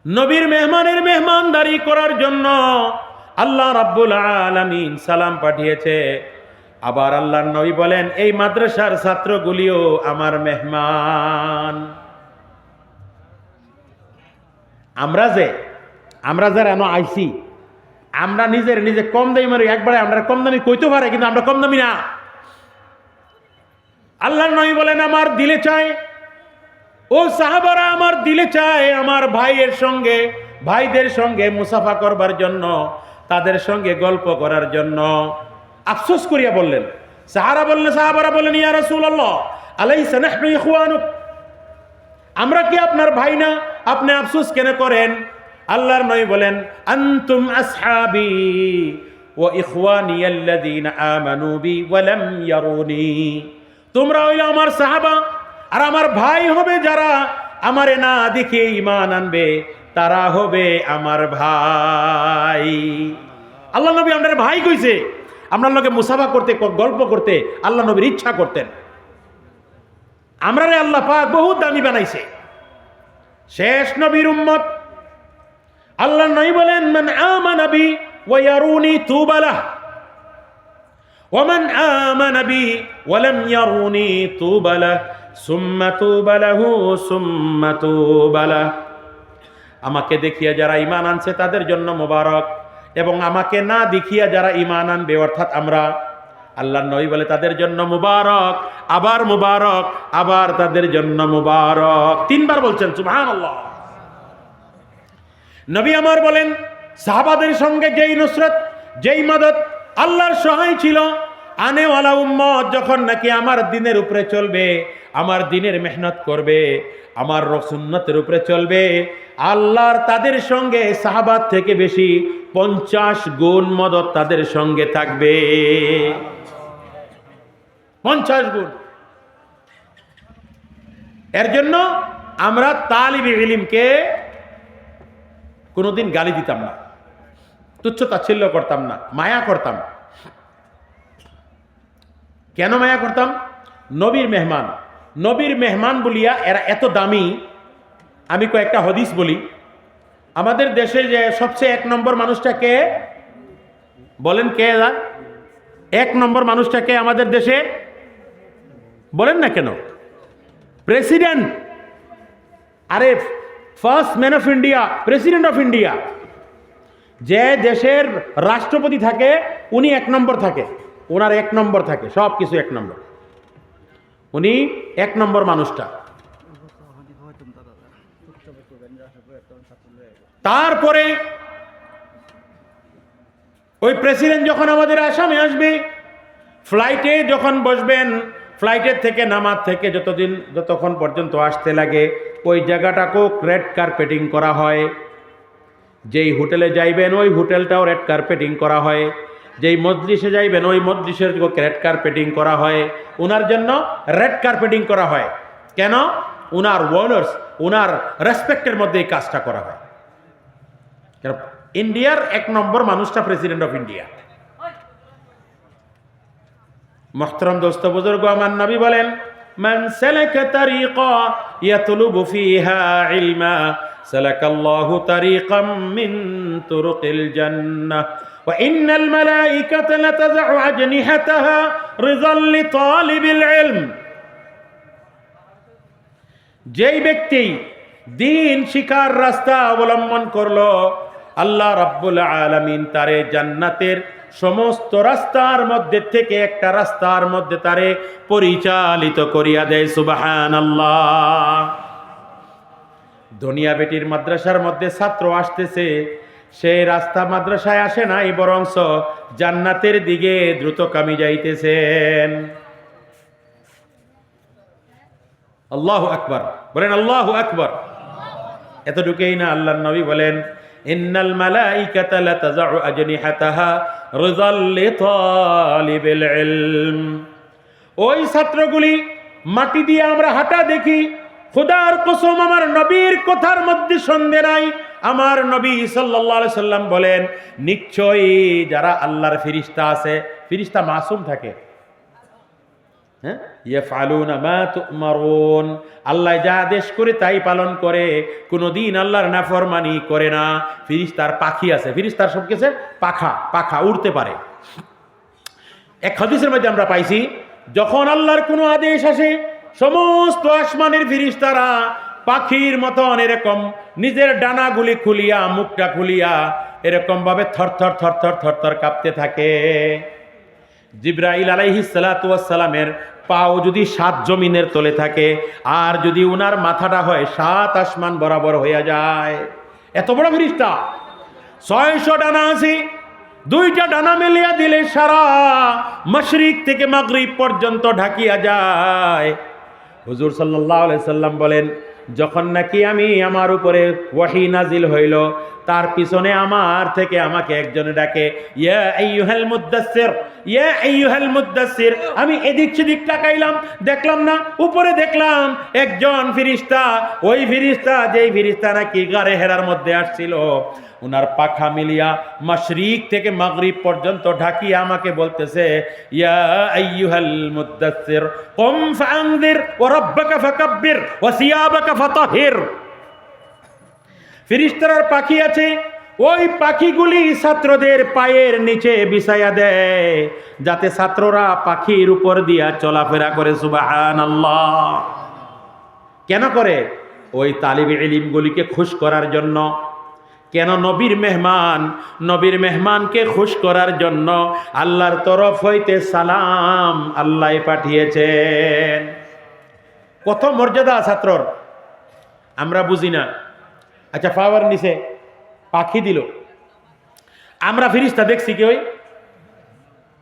নবীর মেহমানের মেহমানদারি করার জন্য আল্লাহ রাব্বুল আলামিন সালাম পাঠিয়েছে। আবার আল্লাহর নবী বলেন, এই মাদ্রাসার ছাত্রগুলিও আমার মেহমান। আমরা যারা আইছি, আমরা নিজে কম দামি মারি, একবারে আমরা কম দামি কইতে পারে, কিন্তু আমরা কম দামি না। আল্লাহর নবী বলেন, আমার দিলে চায়, ও সাহাবারা আমার দিলে চায় আমার ভাইদের সঙ্গে মুসাফা করবার জন্য, তাদের সঙ্গে গল্প করার জন্য। আফসোস করিয়া বললেন, সাহাবারা বললেন, ইয়া রাসূলুল্লাহ, আলাইসা নাহনু ইখওয়ানুক, আমরা কি আপনার ভাই না, আপনি আফসোস কেন করেন? আল্লাহর নবী বলেন, আনতুম আসহাবি ওয়া ইখওয়ানি আল্লাযীনা আমানু বি ওয়া লাম ইয়ারুনি, তোমরা হইলো আমার সাহাবা, আর আমার ভাই হবে যারা আমারে না দেখে ঈমান আনবে, তারা হবে আমার ভাই। আল্লাহ নবী আমাদের ভাই কইছে, আমরা লোকে মুসাফা করতে, গল্প করতে আল্লাহ নবীর ইচ্ছা করতেন। আমরা রে আল্লাহ পাক বহুত দামি বানাইছে, শেষ নবীর উম্মত। আল্লাহ নবী বলেন, মান আমানা বি ওয়া ইয়ারুনি তুবা লাহ, ওয়া মান আমানা বি ওয়া লাম ইয়ারুনি তুবা লাহ, সুম্মা তুবা লাহু সুম্মা তুবা লাহ। আমাকে দেখিয়া যারা ঈমান আনছে তাদের জন্য মোবারক, এবং আমাকে না দেখিয়া যারা ঈমান আনবে, অর্থাৎ আমরা, আল্লাহর নবী বলে তাদের জন্য মুবারক, আবার মুবারক, আবার তাদের জন্য মুবারক, 3বার বলছেন সুবহানাল্লাহ। নবী আমার বলেন, সাহাবাদের সঙ্গে যেই নুসরত, যেই মদত, আল্লাহর সহায় ছিল, আনেওয়ালা উম্মত যখন নাকি আমার দিনের উপরে চলবে, আমার দিনের মেহনত করবে, আমার সুন্নতের উপরে চলবে, আল্লাহর তাদের সঙ্গে সাহাবাত থেকে বেশি 50 গুণ মদত তাদের সঙ্গে থাকবে। 50 গুণ। এর জন্য আমরা তালিবে ইলমকে কোনোদিন গালি দিতাম না, তুচ্ছ তাচ্ছিল্য করতাম না, মায়া করতাম। কেন মায়া করতাম? নবীর মেহমান, নবীর মেহমান বলিয়া এরা এত দামি। আমি কয়েকটা হাদিস বলি। আমাদের দেশে যে সবচেয়ে 1 নম্বর মানুষটা কে বলেন? কে? 1 নম্বর মানুষটা কে আমাদের দেশে? বলেন না কেন? প্রেসিডেন্ট। আরে first man of India, president of India. যে দেশের রাষ্ট্রপতি থাকে উনি 1 নম্বর থাকে, ওনার 1 নম্বর থাকে, সব কিছু 1 নম্বর। উনি 1 নম্বর মানুষটা। তারপরে ওই প্রেসিডেন্ট যখন আমাদের আসামে আসবে, ফ্লাইটে যখন বসবেন, ফ্লাইটের থেকে নামার থেকে যতক্ষণ পর্যন্ত আসতে লাগে, ওই জায়গাটাকেও রেড কার্পেটিং করা হয়। যেই হোটেলে যাইবেন ওই হোটেলটাও রেড কার্পেটিং করা হয়। যেই মজলিসে যাইবেন ওই মজলিসের রেড কার্পেটিং করা হয়। ওনার জন্য রেড কার্পেটিং করা হয়। কেন? ওনার ওয়ার্নার্স, ওনার রেসপেক্টের মধ্যে এই কাজটা করা হয়। কেন? ইন্ডিয়ার 1 নম্বর মানুষটা প্রেসিডেন্ট অফ ইন্ডিয়া। মুহতারাম দোস্ত বুজুর্গ, আমার নবী বলেন, মান সালাকা তারিকা ইয়াতলুবু ফিহা ইলমা সালাকাল্লাহু তারিকাম মিন তুরুকিল জান্নাহ ওয়া ইন্নাল মালাইকাতা লাতাযউ আজনিহাতাহা রিযাল লিতালিবিল ইলম। যেই ব্যক্তি দ্বীন শিখার রাস্তা অবলম্বন করলো, আল্লাহ রাব্বুল আলামিন তারে জান্নাতের সমস্ত রাস্তার মধ্যে থেকে একটা রাস্তার মধ্যে তারে পরিচালিত করিয়া দেয়। সুবহানাল্লাহ। দুনিয়া বেটির মাদ্রাসার মধ্যে ছাত্র আসতেছে, সেই রাস্তা মাদ্রাসায় আসে নাই, বরংস জান্নাতের দিকে দ্রুতগামী যাইতেছেন। আল্লাহু আকবার, বলেন আল্লাহু আকবার। এতটুকুই না, আল্লাহর নবী বলেন, ইন্নাল মালাইকাতা লাতাযউ আজনিহাতাহা রিযাল লিতালিবিল ইলম। ওই ছাত্রগুলি মাটি দিয়ে আমরা হাঁটা দেখি, খোদার কসম আমার নবীর কথার মধ্যে সন্দেহ নাই। আমার নবী সাল্লাল্লাহু আলাইহি সাল্লাম বলেন, নিশ্চয়ই যারা আল্লাহর ফেরেশতা আছে, ফেরেশতা মাসুম থাকে, হ্যাঁ, ইয়াফআলুনা মা তুমারুন, আল্লাহ যা আদেশ করে তাই পালন করে, কোনদিন আল্লাহর নাফরমানি করে না। ফেরেশতার পাখি আছে, ফেরেশতার সব কিছু পাখা উড়তে পারে। এক হাদিসের মধ্যে আমরা পাইছি, যখন আল্লাহর কোনো আদেশ আসে, সমস্ত আসমানের ফেরেশতারা পাখির মতন এরকম নিজের ডানাগুলি খুলিয়া, মুখটা খুলিয়া এরকম ভাবে থরথর থরথর থরথর কাঁপতে থাকে। জিবরাইল আলাইহিস সালাতু ওয়াস সালামের পাও যদি 7 জমিনের তলে থাকে, আর যদি উনার মাথাটা হয় 7 আসমান বরাবর হইয়া যায়। এত বড় ফেরেশতা, 600 ডানা আছে। 2টা ডানা মেলিয়া দিলে সারা মাশরিক থেকে মাগরিব পর্যন্ত ঢাকিয়া যায়। হুজুর সাল্লাল্লাহু আলাইহি সাল্লাম বলেন, যখন নাকি আমার উপরে ওয়াহী নাজিল হইল, তার পিছনে আমার থেকে আমাকে একজনে ডাকে, ইয়া আইয়ুহাল মুদ্দাসসির, ইয়া আইয়ুহাল মুদ্দাসসির। আমি এদিক সেদিক তাকাইলাম, দেখলাম না, উপরে দেখলাম একজন ফেরেশতা। ওই ফেরেশতা, যেই ফেরেশতা নাকি গারে হেরার মধ্যে আসছিল, উনার পাখা মিলিয়া মাশরিক থেকে মাগরিব পর্যন্ত ঢাকিয়ে আমাকে বলতেছে, ইয়া আইয়ুহাল মুদ্দাসসির কুম ফাআনযির ওয়া রাব্বাকা ফাকাব্বির ওয়া সিয়াবাকা ফাতাহির। ফেরেশতার পাখি আছে, ওই পাখিগুলি ছাত্রদের পায়ের নিচে বিছায়া দেয়, যাতে ছাত্ররা পাখির উপর দিয়া চলাফেরা করে। সুবহানাল্লাহ। কেন করে? ওই তালিবে ইলমগুলিকে খুশ করার জন্য। কেন? নবীর মেহমানকে খুশ করার জন্য আল্লাহর তরফ হইতে সালাম আল্লাহ পাঠিয়েছেন। কত মর্যাদা ছাত্রর, আমরা বুঝি না। আচ্ছা, পাওয়ার নিচে পাখি দিল, আমরা ফিরিস্তা দেখছি কে ওই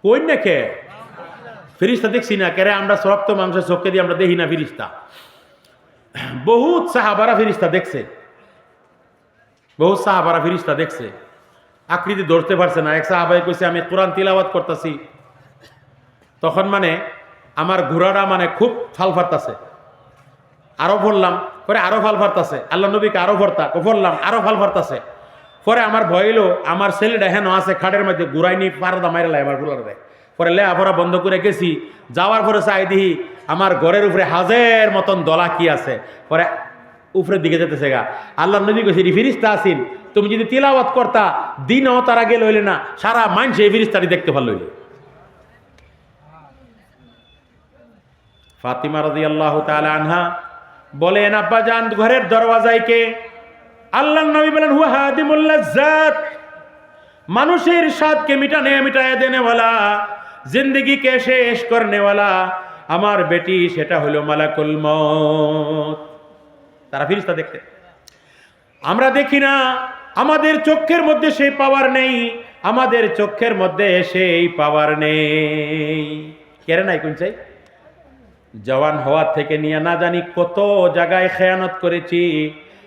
কই না কে ফিরিস্তা দেখছি না কে রে আমরা রক্ত মাংসের চোখে দিয়ে আমরা দেখি না ফিরিস্তা বহুত সাহাবারা ফিরিস্তা দেখছে বহুত সাহাবারা ফিরিস্তা দেখছে আকৃতি ধরতে পারছে না এক সাহাবাই কইছে আমি কোরআন তিলাওয়াত করতেছি তখন মানে আমার ঘোড়াটা মানে খুব ফাল ফারতাছে আরো পড়লাম পরে আরো ফাল ফারতাছে আল্লাহ নবীকে আরো পড়লাম আরো ফাল ফারতাছে পরে আমার ভয় হইলো আমার ছেলেটা হেন আছে খাটের মধ্যে ঘুরাই নি পারদা মাইরে লাই আমার গুলার দেয় পরে লেখাপড়া বন্ধ করে গেছি যাওয়ার পরে চাই দিই আমার ঘরের উপরে হাজের মতন দলা কি আছে পরে উপরের দিকে যেতেছে গা আল্লাহ নবী কইছে ফিরিস্তা আসিন তুমি যদি তিলাওয়াত করতা দিনও তার আগে লইলে না সারা মানুষ এই ফিরিস্তাটি দেখতে ভালো হইলে ফাতিমা রাদিয়াল্লাহু তাআলা আনহা বলেন আব্বা জান ঘরের দরওয়াজায় কে আল্লাহর নবী বলেন হুয়া হাদিমুল লাজ্জাত মানুষের স্বাদকে মিটায় দেনে वाला जिंदगी কে শেষ করনে वाला আমার বেটি সেটা হলো মালাকুল মউত তারা ফেরেশতা দেখতে আমরা দেখি না আমাদের চোখের মধ্যে সেই পাওয়ার নেই আমাদের চোখের মধ্যে সেই পাওয়ার নেই কেরে নাই কোন চাই জওয়ান হওয়ার থেকে নিয়ে না জানি কত জায়গায় খেয়ানত করেছি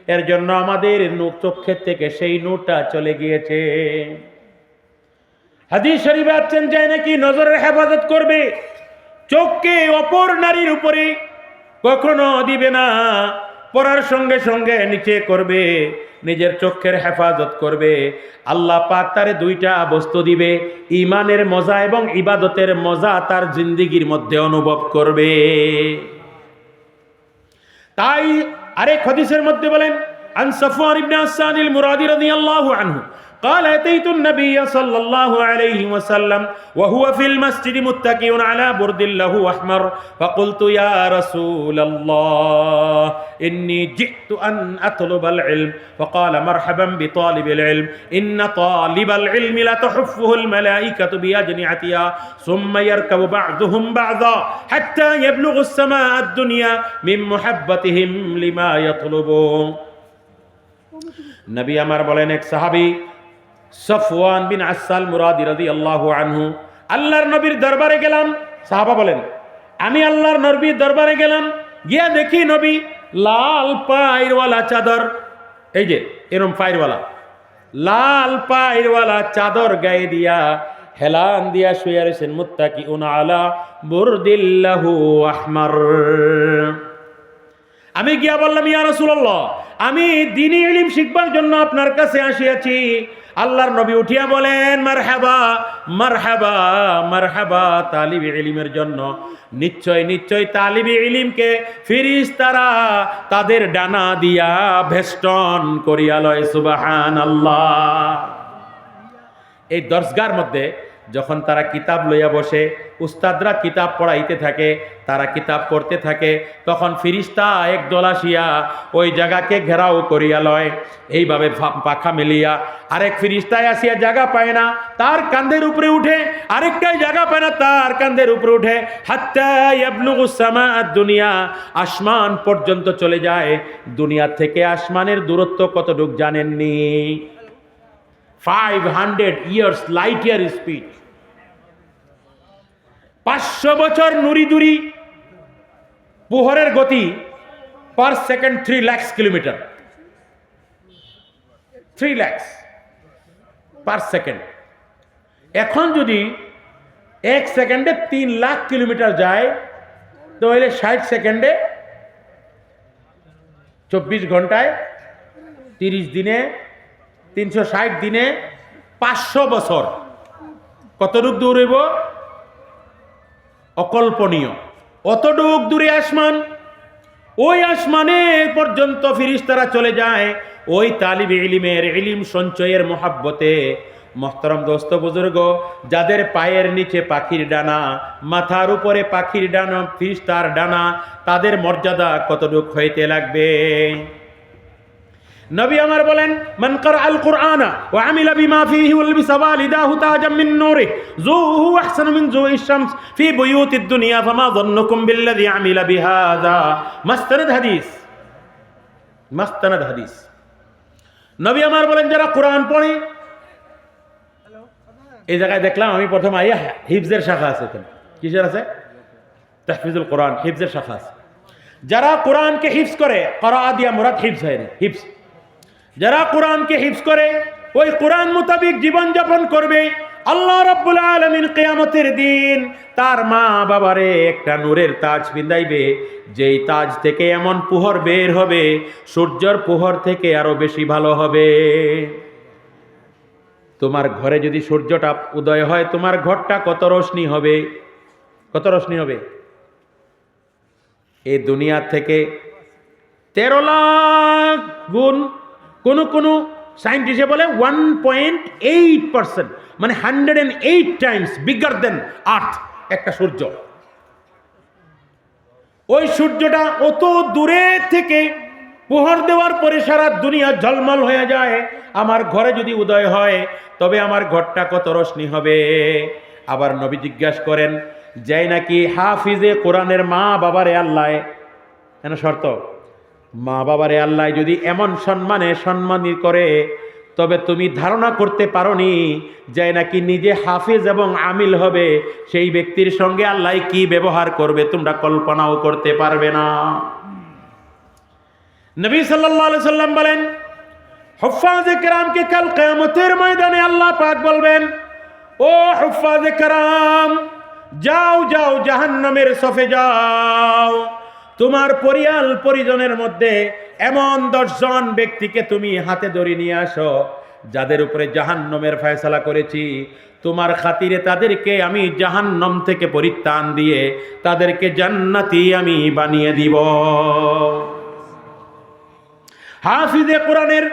এর জন্য আমাদের চোখের থেকে সেই নূরটা চলে গিয়েছে হাদিস শরীফে আছেন যায় নাকি নজরের হেফাজত করবে চোখকে অপর নারীর উপরে কখনো দিবে না পড়ার সঙ্গে সঙ্গে নিচে করবে নিজের চোখের হেফাজত করবে আল্লাহ পাক তারে দুইটা বস্তু দিবে ঈমানের মজা এবং ইবাদতের মজা তার জিন্দেগীর মধ্যে অনুভব করবে তাই আরেক হাদিসের মধ্যে বলেন আন সাফওয়ান ইবনে আসান আল মুরাদি রাদিয়াল্লাহু আনহু قال أتيت النبي صلى الله عليه وسلم وهو في المسجد متكئ على برد له أحمر فقلت يا رسول الله إني جئت أن أطلب العلم فقال مرحبا بطالب العلم إن طالب العلم لا تحفه الملائكة بأجنحتها ثم يركب بعضهم بعضا حتى يبلغ السماء الدنيا من محبتهم لما يطلبون نبي أمر بولين এক সাহাবী সফওয়ান বিন আসাল মুরাদি রাদিয়াল্লাহু আনহু আল্লাহর নবীর দরবারে গেলাম সাহাবা বলেন আমি আল্লাহর নবীর দরবারে গেলাম গিয়া দেখি নবী লাল পায়রওয়ালা চাদর এই যে এরকম পায়রওয়ালা লাল পায়রওয়ালা চাদর গায়ে দিয়া হেলান দিয়া শুয়ে রয়েছেন মুত্তাকিউন আলা বুরদিল্লাহু আহমার আমি গিয়া বললাম ইয়া রাসূলুল্লাহ আমি দ্বীনি ইলম শিখবার জন্য আপনার কাছে আসিয়াছি আল্লাহর নবী উঠিয়া বলেন মারহাবা মারহাবা মারহাবা তালিবে ইলমের জন্য নিশ্চয় নিশ্চয় তালিবে ইলমকে ফেরেশতারা তাদের ডানা দিয়া বেষ্টন করিয়া লয় সুবহানাল্লাহ এই দরসগার মধ্যে যখন তারা কিতাব লইয়া বসে উস্তাদরা কিতাব পড়াইতে থাকে তারা কিতাব পড়তে থাকে তখন ফিরিস্তা একদল আসিয়া ওই জায়গাকে ঘেরাও করিয়া লয় এইভাবে পাখা মেলিয়া আরেক ফিরিস্তায় আসিয়া জায়গা পায় না তার কাঁধের উপরে উঠে আরেকটাই জায়গা পায় না তার কাঁধের উপরে উঠে হাত্তা ইয়াবলুগুস সামাআদ দুনিয়া আসমান পর্যন্ত চলে যায় দুনিয়া থেকে আসমানের দূরত্ব কতটুক জানেননি 500 years light year speed 500 বছর নুরিদুরি প্রহরের গতি per second 3 lakh kilometre 3 lakh per second এখন যদি 1 সেকেন্ডে 3 লাখ কিলোমিটার যায় তাহলে 60 সেকেন্ডে 24 ঘন্টায় 30 দিনে 360 দিনে 500 বছর কতটুক দূর হইব অকল্পনীয় অতটুক দূরে আসমান ওই আসমানে পর্যন্ত ফেরেশতারা চলে যায় ওই তালিবে ইলমের ইলম সঞ্চয়ের মহব্বতে মোহতরম দোস্ত বুজুর্গ যাদের পায়ের নিচে পাখির ডানা মাথার উপরে পাখির ডানা ফেরেশতার ডানা তাদের মর্যাদা কতটুক হইতে লাগবে নবী আমার বলেন মান ক্বারাআল কুরআনা ওয়া আমিলা বিমা ফীহি ওয়ালবিসা ওয়ালিদাহু তাজাম মিন নূরি যুহু আহসানু মিন যুইশ শামস ফী বুয়ুতিদ দুনিয়া ফামা যান্নুকুম বিল্লাযী আমিলা বিহাযা মাসতানাদ হাদিস নবী আমার বলেন যারা কোরআন পড়ে এই জায়গায় দেখলাম আমি প্রথম আইয়া হিফজের শাখা আছে এখানে। কিসের আছে? তাহফিজুল কোরআন, হিফজের শাখা আছে। যারা কোরআনকে হিফজ করে, করাআ দিয়া মুরাদ হিফজ হয় না, হিফজ। যারা কোরআনকে হিফজ করে, ওই কোরআন মোতাবিক জীবনযাপন করবে, আল্লাহ রাব্বুল আলামিন কিয়ামতের দিন তার মা বাবারে একটা নূরের তাজ পিন্দাইবে, যেই তাজ থেকে এমন পোহর বের হবে, সূর্যের পোহর থেকে আরো বেশি ভালো হবে। তোমার ঘরে যদি সূর্যটা উদয় হয়, তোমার ঘরটা কত রোশনি হবে, কত রোশনি হবে। এই দুনিয়া থেকে 13 লাখ গুণ, কোন সায়েন্টিস্টে বলে 1.8%, মানে 108 টাইমস বিগার দেন আর্থ একটা সূর্য। ওই সূর্যটা অত দূরে থেকে পোহর দেওয়ার পরে সারা দুনিয়া ঝলমল হয়ে যায়। আমার ঘরে যদি উদয় হয়, তবে আমার ঘরটা কত রোশনি হবে। আবার নবী জিজ্ঞাসা করেন, যাই নাকি হাফিজে কোরআনের মা বাবারে আল্লাহ, কেন শর্ত, মা বাবারে আল্লাহ যদি এমন সম্মানিত করে, তবে তুমি ধারণা করতে পারোনি যে নাকি নিজে হাফিজ এবং আমিল হবে, সেই ব্যক্তির সঙ্গে আল্লাহ কি ব্যবহার করবে, তোমরা কল্পনাও করতে পারবে না। নবী সাল্লাল্লাহু আলাইহি সাল্লাম বলেন, হুফাজে কেরামকে কাল কিয়ামতের ময়দানে আল্লাহ পাক বলবেন, ও হুফাজে কেরাম, যাও যাও জাহান্নামের সফে যাও। তোমার পরিজনের মধ্যে এমন 10 জন ব্যক্তিকে তুমি হাতে ধরে নিয়ে আসো, যাদের উপরে জাহান্নামের ফয়সালা করেছি। তোমার খাতিরে তাদেরকে আমি জাহান্নাম থেকে পরিত্রাণ দিয়ে তাদেরকে জান্নাতি আমি বানিয়ে দিব। হাফিজে কোরআনের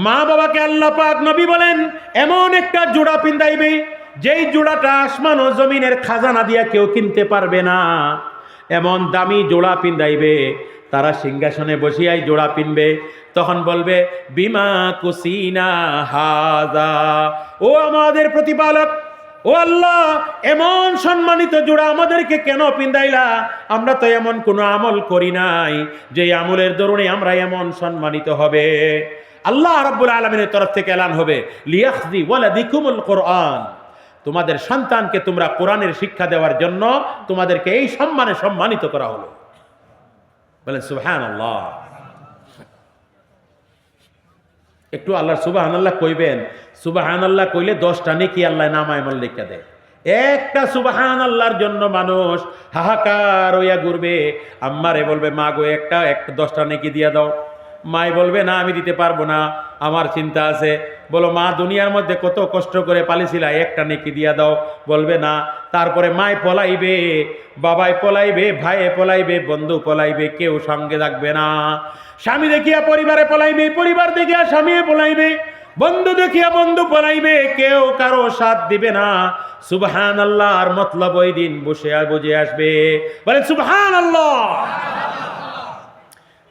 মা বাবাকে আল্লাহ পাক নবী বলেন এমন একটা জোড়া পিন্দাইবে, যেই জোড়াটা আসমান ও জমিনের খাজানা দিয়া কেউ কিনতে পারবে না। এমন দামি জোড়া পিন্দাইবে, তারা সিংহাসনে বসিয়াই জোড়া পিনবে। তখন বলবে, বিমা কুসিনা হাজা, ও আমাদের প্রতিপালক, ও আল্লাহ, এমন সম্মানিত জোড়া আমাদেরকে কেন পিন্দাইলা? আমরা তো এমন কোনো আমল করি নাই যে আমলের দরুনে আমরা এমন সম্মানিত হবে। আল্লাহ রাব্বুল আলামিনের তরফ থেকে এলান হবে, লিয়াখযি ওয়ালাদিকুমুল কোরআন, তোমাদের সন্তানকে তোমরা কোরআনের শিক্ষা দেওয়ার জন্য তোমাদেরকে এই সম্মানে সম্মানিত করা হলো। বলেন সুবহানাল্লাহ। একটু আল্লাহর সুবহানাল্লাহ কইবেন। সুবহানাল্লাহ কইলে 10টা নেকি আল্লাহ নামায় আমল লিখে দেয়। একটা সুবহানাল্লাহর জন্য মানুষ হাহাকার হইয়া ঘুরবে। আম্মারে বলবে, মা গো একটা 10টা নেকি দিয়া দাও। মাই বলবে, না আমি দিতে পারবো না, আমার চিন্তা আছে। বলো, মা দুনিয়ার মধ্যে কত কষ্ট করে পালিছিলা, একটা নেকি দিয়া দাও। বলবে না। তারপরে মায় পলাইবে, বাবাই পলাইবে, ভাইয়ে পলাইবে, বন্ধু পলাইবে, কেউ সঙ্গে রাখবে না। স্বামী দেখিয়া পরিবারে পলাইবে, পরিবার দেখিয়া স্বামী পলাইবে, বন্ধু দেখিয়া বন্ধু পলাইবে, কেউ কারো সাথ দিবে না। সুবহানাল্লাহর মতলব ওই দিন বুঝে আসবে। বলেন সুবহানাল্লাহ।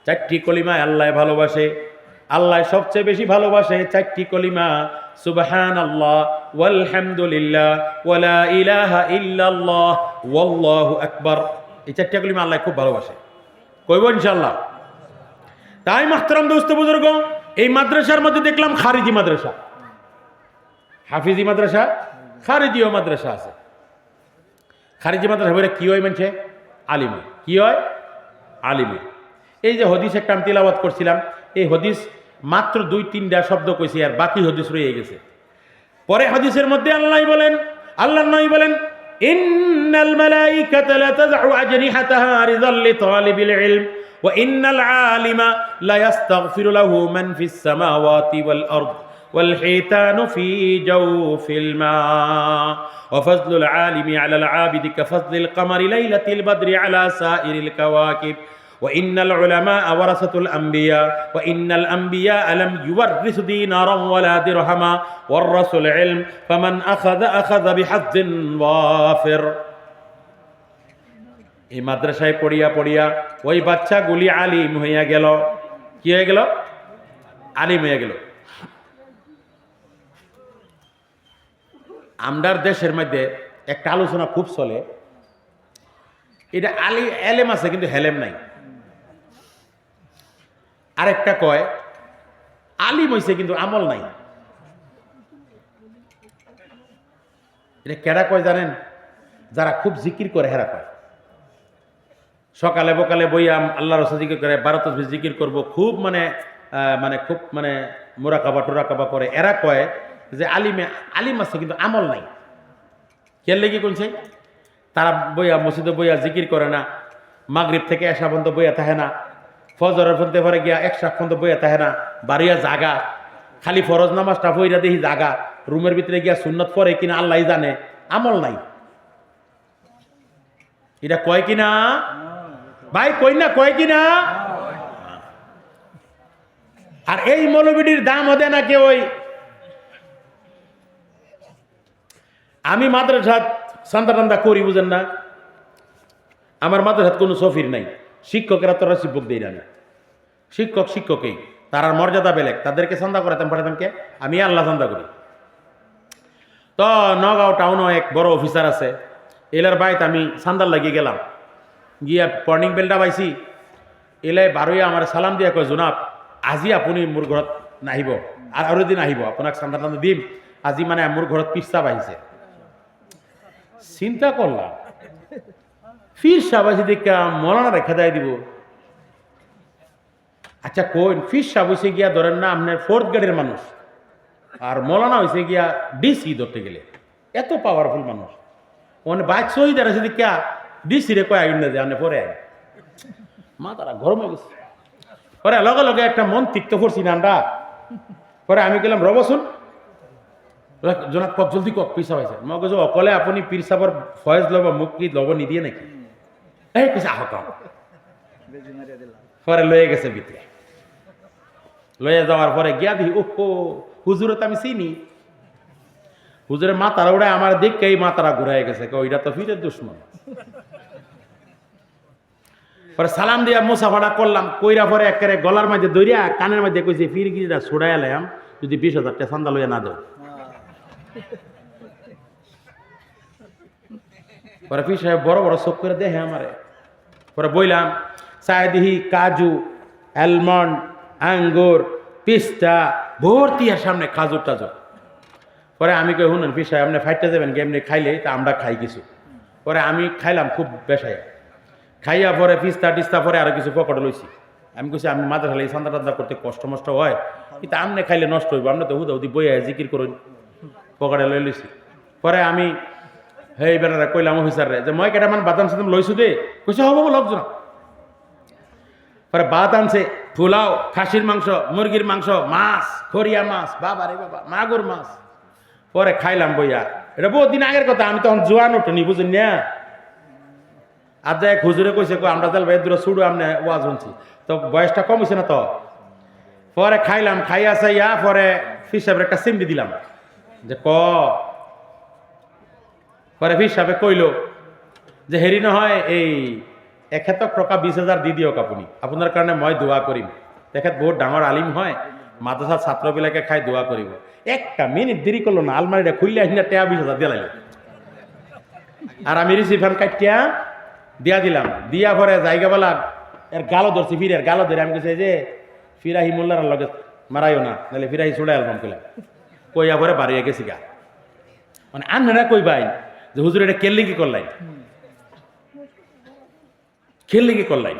4টি কলিমায় আল্লাহ ভালোবাসে। আল্লাহ সবচেয়ে বেশি ভালোবাসে 4টি কলিমা, সুবহানাল্লাহ, ওয়ালহামদুলিল্লাহ, ওয়ালা ইলাহা ইল্লাল্লাহ, ওয়াল্লাহু আকবার। এই 4টা কলিমা আল্লাহ খুব ভালোবাসে। কইব ইনশাআল্লাহ। তাই মাহতারাম দোস্ত বুজুর্গ, এই মাদ্রাসার মধ্যে দেখলাম খারিজি মাদ্রাসা, হাফিজি মাদ্রাসা, খারিজিও মাদ্রাসা আছে। খারিজি মাদ্রাসা বলে কি হয় মানছে? আলিমে। কি হয়? আলিমে। এই যে হদিস একটা আমি তিলাওয়াত করছিলাম, এই হদিস মাত্র 2-3টা শব্দ কইছি, আর বাকি হদিস রয়ে গেছে। পরে হদিসের মধ্যে আল্লাহ বলেন, আল্লাহর নবী বলেন, ইন্নাল মালাইকাতা লা তাযউ আজনিহাতাহা রিযাল লিতালিবিল ইলম ওয়া ইন্নাল আলিমা লা ইস্তাগফিরু লাহু মান ফিস সামাওয়াতি ওয়াল আরদ ওয়াল হিতানু ফি জাওফিল মা ওয়া ফাজলুল আলিমি আলাল আবিদি কাফাজলিল কমারি লাইলাতিল বদরি আলা সাইরিল কাওয়াকিব وإن العلماء ورثة الأنبياء وإن الأنبياء لم يورثوا دينارا ولا درهما ورثوا العلم فمن أخذ بحظ وافر। এই মাদ্রাসায় পড়িয়া পড়িয়া ওই বাচ্চাগুলি আলিম হইয়া গেল। কি হয়ে গেল? আলিম হয়ে গেল। আমরার দেশের মধ্যে একটা আলোচনা খুব চলে, এটা এলেম আছে কিন্তু হেলেম নাই। আরেকটা কয় আলিম হইছে কিন্তু আমল নাই। এটা কেডা কয় জানেন? যারা খুব জিকির করে হেরা কয়। সকালে বকালে বইয়াম আল্লাহ রসুল জিকির করে, 12 তসবিহ জিকির করব, খুব খুব মোরাকাবা টোরাকাবা করে। এরা কয় যে আলিম আছে কিন্তু আমল নাই। কেন লেগে কোনছে? তারা বইয়া মসজিদে বইয়া জিকির করে না, মাগরিব থেকে এশা পর্যন্ত বইয়া থাকে না, ফজরের পর্যন্ত পরে গিয়া একশা পর্যন্ত বইয়া থাকে না, বাড়িয়া জাগা, খালি ফরজ নামাজটা বইরা দেখি জাগা, রুমের ভিতরে গিয়া সুন্নত পড়ে কিনা আল্লাহ জানে, আমল নাই। এটা কয় কিনা ভাই? কই না, কয় কিনা? আর এই মৌলবীটির দাম হতে না কেউ। আমি মাদ্রাসাত সান্দা টান্দা করি, বুঝেন না? আমার মাদ্রাসাত কোনো সফির নাই, শিক্ষকেরা তোরা শিক্ষক দেই না, শিক্ষকেই তার মর্যাদা বেলেগ, তাদেরকে চান্দা করাতাম পাঠাতাম কে? আমি আল্লাহ চান্দা করি। তো নগাঁও টাউনও এক বড় অফিসার আছে, এলার বাইত আমি চান্দার লাগিয়ে গেলাম, গিয়া কর্নিং বেলটা পাইছি, এলাই বারোই আমার সালাম দিয়া কয়, জনাব আজি আপুনি মোৰ ঘৰত নাহিব, আৰু এদিন আহিব, আপোনাক চান্দা টান্দা দিম, আজি মোৰ ঘৰত পিস্তাব আহিছে। চিন্তা করলাম, ফির সাবাসী দেখা মৌলানা রেখা দেয় দিব। আচ্ছা কোন ফির সাব হয়েছে গিয়া ধরেন না আপনার 4th গ্রেডের মানুষ, আর মৌলানা হয়েছে গিয়া ডিসি ধরতে গেলে, এত পাওয়ারফুল মানুষ। মানে বাইক শহীদ আছে দেখা ডিসি রে কয় আইন না যে আপনি পরে আইন, মা তারা গরম হয়ে গেছে। পরে লগে লগে একটা মন তিক্ত করছি না আমরা। পরে আমি গেলাম, রবসুন জনাব কক জলদি কক পিসা হয়েছে। মই কৈছো অকলে আপুনি পীর সাহেবৰ ফয়েজ লব, মোক কি লব নিদিয়ে নাকি? এই পিছে আহত। পরে লয়ে গেছে ভিতরে, লয়ে যাওয়ার পরে গিয়া দিই, ওহো হুজুরে তো আমি চিনি। হুজুরের মাথারা উড়ায় আমার দেখকে এই মাথারা ঘুরাই গেছে, ওইটা তো ফিরের দুশ্মন। পরে সালাম দিয়া মুসাফাটা করলাম, কইরা পরে একেবারে গলার মাঝে দইরা কানের মাঝে কইছে, ফির গিরা ছুড়াই এলাম, যদি 20,000 টাকা চান্দা লইয়া না দেয়। পরে ফির সাহেব বড় বড় চোখ করে দেখে আমারে। পরে বইলাম, চায় দিহি কাজু, অ্যালমন্ড, আঙ্গুর, পিস্তা ভর্তি, আর সামনে খাজুর টাজুর। পরে আমি কই, শুনুন ফির সাহেব, আপনি ফাইটটা যাবেন কেমনি খাইলে, তা আমরা খাই কিছু। পরে আমি খাইলাম খুব বেশাইয়া, খাইয়া পরে পিস্তা টিস্তা পরে আরো কিছু পকেটে লইছি। আমি কইছি, আমি মাদ্রাসা খাইলে চান্দা টান্দা করতে কষ্ট মষ্ট হয়, কিন্তু আমনে খাইলে নষ্ট হইব, আপনি তো হুদা হুদি বইয়া জিকির করুন, পকেটে লই লইছি। পরে আমি হেই বেড়ারা কইলাম অফিসারে যে মই কেটামান বাদাম সাদাম লইছো দে, কইছে হব লোকজন। পরে ভাত আনছে, পোলাও, খাসির মাংস, মুরগির মাংস, মাছ, খরিয়া মাছ, বাবা রে বাবা, মাগুর মাছ। পরে খাইলাম বইয়া, এটা বহু দিন আগের কথা, আমি তখন জোয়ান উঠনি, বুঝেন না? আর যাই হুজুরে কইছে, আমরা তাহলে ভাই দূরে ছুড়ু, আপনি ওয়াজ শুনছি, তো বয়সটা কম হয়েছে না তো। পরে খাইলাম, খাইয়া চাইয়া পরে ফির সাহেবের একটা সিমডি দিলাম যে ক। পরে ফির সাহেব কইল যে হেরি নহয়, এই 1,000 20,000 দি দিয়ক আপনি, আপনার কারণে মই দোয়া করিম। তেখেত বহুত ডাঙর আলিম হয়, মাদ্রাসার ছাত্রবিলাকে খাই দোয়া করিব। একটা মিনিট দেরি করলো না, আলমারিটা খুললে আসিনা টেয়া 20,000 দিয়া লাগলো। আর আমি রিসিভার কাটিয়া দিয়া দিলাম, দিয়া পরে জায়গাবেলা এর গালো ধরছি, ফিরের গালো ধরে আমি কেছি যে ফিরাহি মোল্লার লগে মারাইও না, নাহলে ফিরাহি ছুড়ে অ্যালবাম কইলাম। কইয়া পরে বাড়িয়ে গেছি গা। মানে আন্নারা কই ভাই যে হুজুর এটা কেল্লি কি করলাই, খেললে কি করলাই।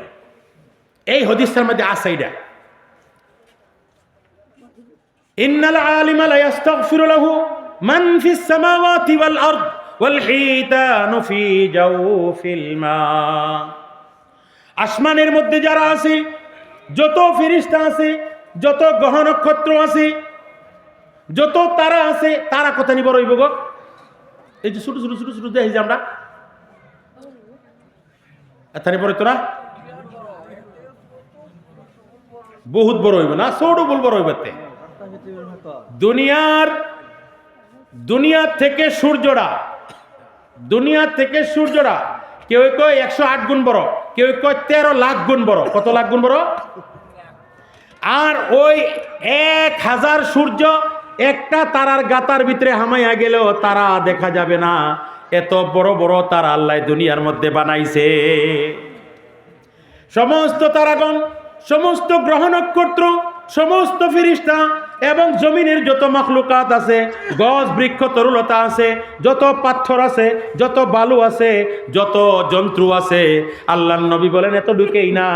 এই হাদিসের মধ্যে আছে এটা, ইন্নাল আলিমা লা ইস্তাগফিরু লাহু মান ফিস সামাওয়াতি ওয়াল আরদ ওয়াল হিতানু ফি জাওফিল মা। আসমানের মধ্যে যারা আছে, যত ফেরেশতা আছে, যত গ্রহ নক্ষত্র আছে, যত তারা আছে, তারা কথা নি বড় হইব গো। এই যে ছোট ছোট ছোট ছোট দেখি যে আমরা এখানে পরে তোরা বহুত বড় হইব না, ছোট বল বড় হইব। দুনিয়া থেকে সূর্যরা কেউ কয় 108 গুণ বড়, কেউ কয় 13 লাখ গুণ বড়। কত লাখ গুণ বড়? আর ওই 1000 সূর্য একটা তারার গাতার ভিতরে হামাইয়া গেলেও তারা দেখা যাবে না। এত বড় বড় তারা আল্লাহ দুনিয়ার মধ্যে বানাইছে। সমস্ত তারাগণ, সমস্ত গ্রহ নক্ষত্র, সমস্ত ফেরেশতা এবং জমিনের যত মখলুকাত আছে, গছ বৃক্ষ তরুলতা আছে, যত পাথর আছে, যত বালু আছে, যত জন্তু আছে, আল্লাহর নবী বলেন এত ঢুকেই না,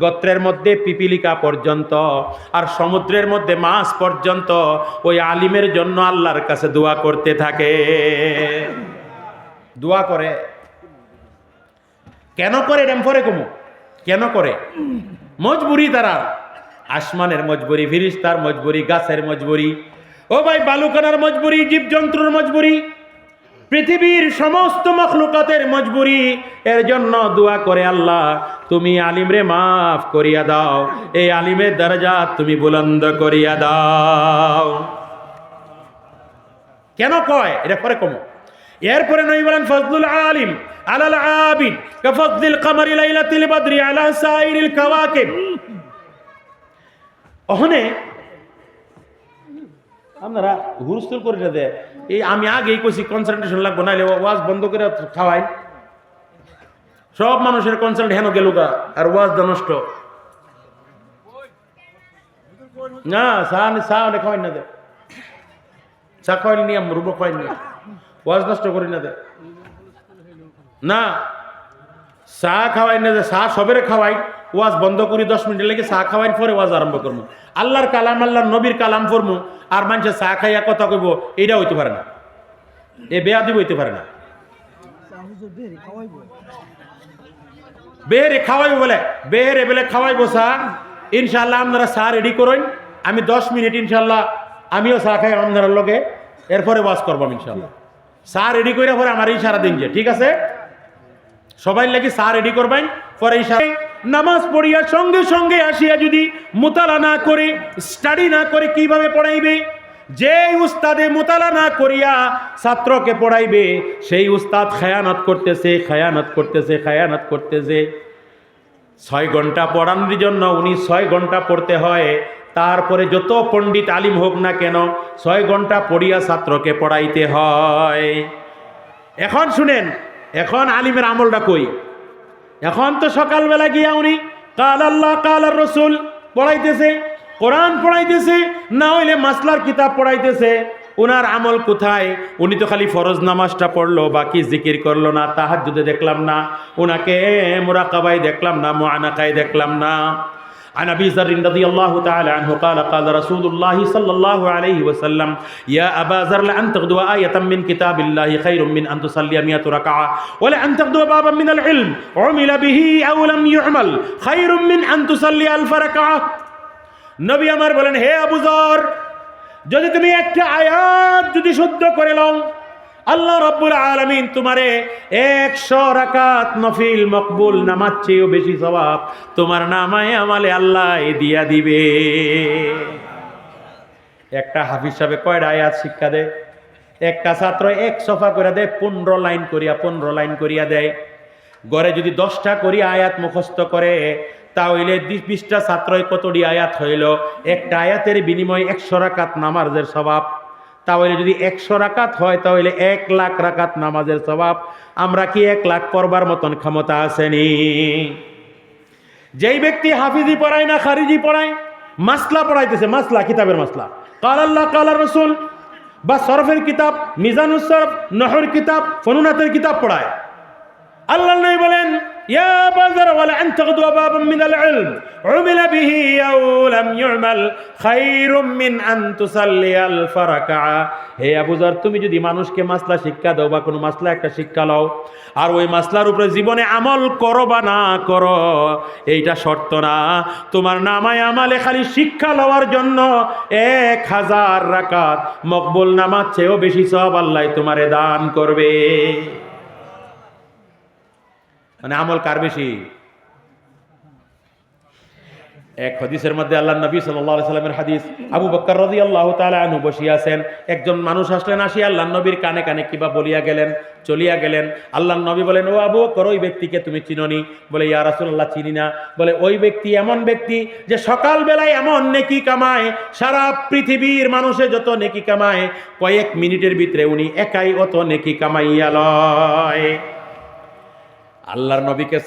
গোত্রের মধ্যে পিপিলিকা পর্যন্ত আর সমুদ্রের মধ্যে মাছ পর্যন্ত ওই আলিমের জন্য আল্লাহর কাছে দোয়া করতে থাকে। দোয়া করে কেন করে? ডেমফরে কমু কেন করে? মজবুরি তারা, আসমানের মজবুরি, ফিরিস্তার মজবুরি, গাছের মজবুরি, ও ভাই বালুকানার মজবুরি, জীবজন্তুর মজবুরি, পৃথিবীর সমস্ত মখলুকাতের মজবুরি। এর জন্য দোয়া করে, আল্লাহ তুমি আলিমরে মাফ করিয়া দাও, এই আলিমের দরজা তুমি বুলন্দ করিয়া দাও। কেন কয়? এটা পরে কমো। এরপরে নবী বলেন ফজলুল আলিম আলাল আবিদ কাফজলিল কমারি লাইলাতিল বদরি আলা সাইরিল কাওয়াকিব। ওখানে আপনারা হুরস্তুল করে দে, এই আমি আগেই কইছি কনসেন্ট্রেশন লাগবো, নাইলে ওয়াজ বন্ধ করে খাওয়াই, সব মানুষের কনসেন্ট্রেট হেন গেলুগা আর ওয়াজ নষ্ট। না চা খাওয়াই না দে, চা খাওয়াই নিয়ে রুবো খাওয়াই নিয়ে ওয়াজ নষ্ট করি না দে, না চা খাওয়াই না দে, চা সবেরে খাওয়াই, ওয়াজ বন্ধ করি 10 মিনিট লেগে চা খাওয়াই, পরে ওয়াজ আরম্ভ করবো। আল্লাহর কালাম, আল্লাহর নবীর কালাম ফরমু আর মানুষে চা খাইয়া কথা কইব, এইটা হইতে পারে না, এ বেয়াদি হইতে পারে না। বেহেরে খাওয়াইবো বলে, বেহেরে বলে খাওয়াইবো চা, ইনশাল্লাহ আপনারা চা রেডি করেন, আমি 10 মিনিট ইনশাল্লাহ আমিও চা খাই আপনার লগে, এরপরে ওয়াজ করবাম ইনশাল্লাহ। চা রেডি করে পরে আমার এই সারাদিন যে ঠিক আছে, সবাই লাগি চা রেডি করবেন, পরে নামাজ পড়িয়া সঙ্গে সঙ্গে আসিয়া যদি মুতালা না করে, স্টাডি না করে কিভাবে পড়াইবে? যে উস্তাদে মুতালা না করিয়া ছাত্রকে পড়াইবে, সেই উস্তাদ খায়ানত করতেছে, খায়ানত করতেছে, খায়ানত করতেছে। 6 ঘন্টা পড়ানোর জন্য উনি 6 ঘন্টা পড়তে হয়, তারপরে যত পণ্ডিত আলিম হোক না কেন 6 ঘন্টা পড়িয়া ছাত্রকে পড়াইতে হয়। এখন শুনেন, এখন আলিমের আমলটা কই? এখন তো সকালবেলা গিয়া উনি কাল আল্লাহ কাল আর রসুল পড়াইতেছে, কোরআন পড়াইতেছে, না হইলে মাসলার কিতাব পড়াইতেছে। উনার আমল কোথায়? উনি তো খালি ফরজ নামাজটা পড়লো, বাকি জিকির করলো না, তাহাজ্জুদে দেখলাম না, উনাকে মুরাকাবায় দেখলাম না, মুআনাকায় দেখলাম না। عن أبي ذر رضي الله تعالى عنه قال قال رسول الله صلى الله عليه وسلم يا أبا ذر لأن تغدو آية من كتاب الله خير من أن تصلي 100 ركعة ولأن تغدو بابا من العلم عمل به أو لم يعمل خير من أن تصلي 1000 ركعة। নবী আমার বলেন, হে আবু যর, যদি তুমি একটা আয়াত যদি শুদ্ধ করে লও, আল্লাহ রাব্বুল আলামিন তোমারে 100 রাকাত নফিল মকবুল নামাজ চেয়েও বেশি সওয়াব তোমার নামায়ে আমালে আল্লাহ দিয়া দিবে। একটা হাফিজ সাহেব কয়টা আয়াত শিক্ষা দেয়? একটা ছাত্র 1 সফা করে দেয়, 15 লাইন করিয়া দেয়। গড়ে যদি 10টা করি আয়াত মুখস্থ করে, তাহলে 20টা ছাত্রই কতটি আয়াত হইল? একটা আয়াতের বিনিময়ে 100 রাকাত নামাজের সওয়াব। তাহলে যদি 100 রাকাত হয় তাহলে 1 লাখ রাকাত নামাজের সওয়াব। আমরা কি 1 লাখ পড়বার মতন ক্ষমতা আসেনি? যেই ব্যক্তি হাফিজি পড়ায় না, খারিজি পড়ায়, মাসলা পড়াইতেছে, মাসলা কিতাবের মাসলা, কাল আল্লাহ কাল রাসূল বা সরফের কিতাব, মিজানুস সরফ, নহর কিতাব, ফনুনাতের কিতাব পড়ায়, আল্লাহ নবী বলেন ইয়া বাজার ওয়ালা আন তাগদু বাবাম মিনাল ইলম উমিলা বিহি আও লাম ইউমাল খায়রুম মিন আন তুসাল্লি 1000 রাকাআ। হে আবু যর, তুমি যদি মানুষকে মাসলা শিক্ষা দাও বা কোনো মাসলা একটা শিক্ষা লও, আর ওই মাসলার উপরে জীবনে আমল করো বা না করো, এইটা শর্ত না। তোমার নামায় আমালে খালি শিক্ষা লওয়ার জন্য 1000 রাকাত মকবুল নামাজ চেয়েও বেশি সওয়াব আল্লাহ তোমারে দান করবে। মানে আমল কার বেশি? এক হাদিসের মধ্যে আল্লাহর নবী সাল্লাল্লাহু আলাইহি সাল্লামের হাদিস, আবু বকর রাদিয়াল্লাহু তাআলা আনহু বসিয়া আছেন, একজন মানুষ আসলেন, আসিয়া আল্লাহর নবীর কানে কানে কিবা বলিয়া গেলেন, চলিয়া গেলেন। আল্লাহর নবী বলেন, ও আবু বকর, ওই ব্যক্তিকে তুমি চিনোনি? বলে, ইয়া রাসূলুল্লাহ, চিনি না। বলে, ওই ব্যক্তি এমন ব্যক্তি যে সকাল বেলায় এমন নেকি কামায়, সারা পৃথিবীর মানুষে যত নেকি কামায়, কয়েক মিনিটের ভিতরে উনি একাই অত নেকি কামাইয়া লয়। আল্লাহর নবীকে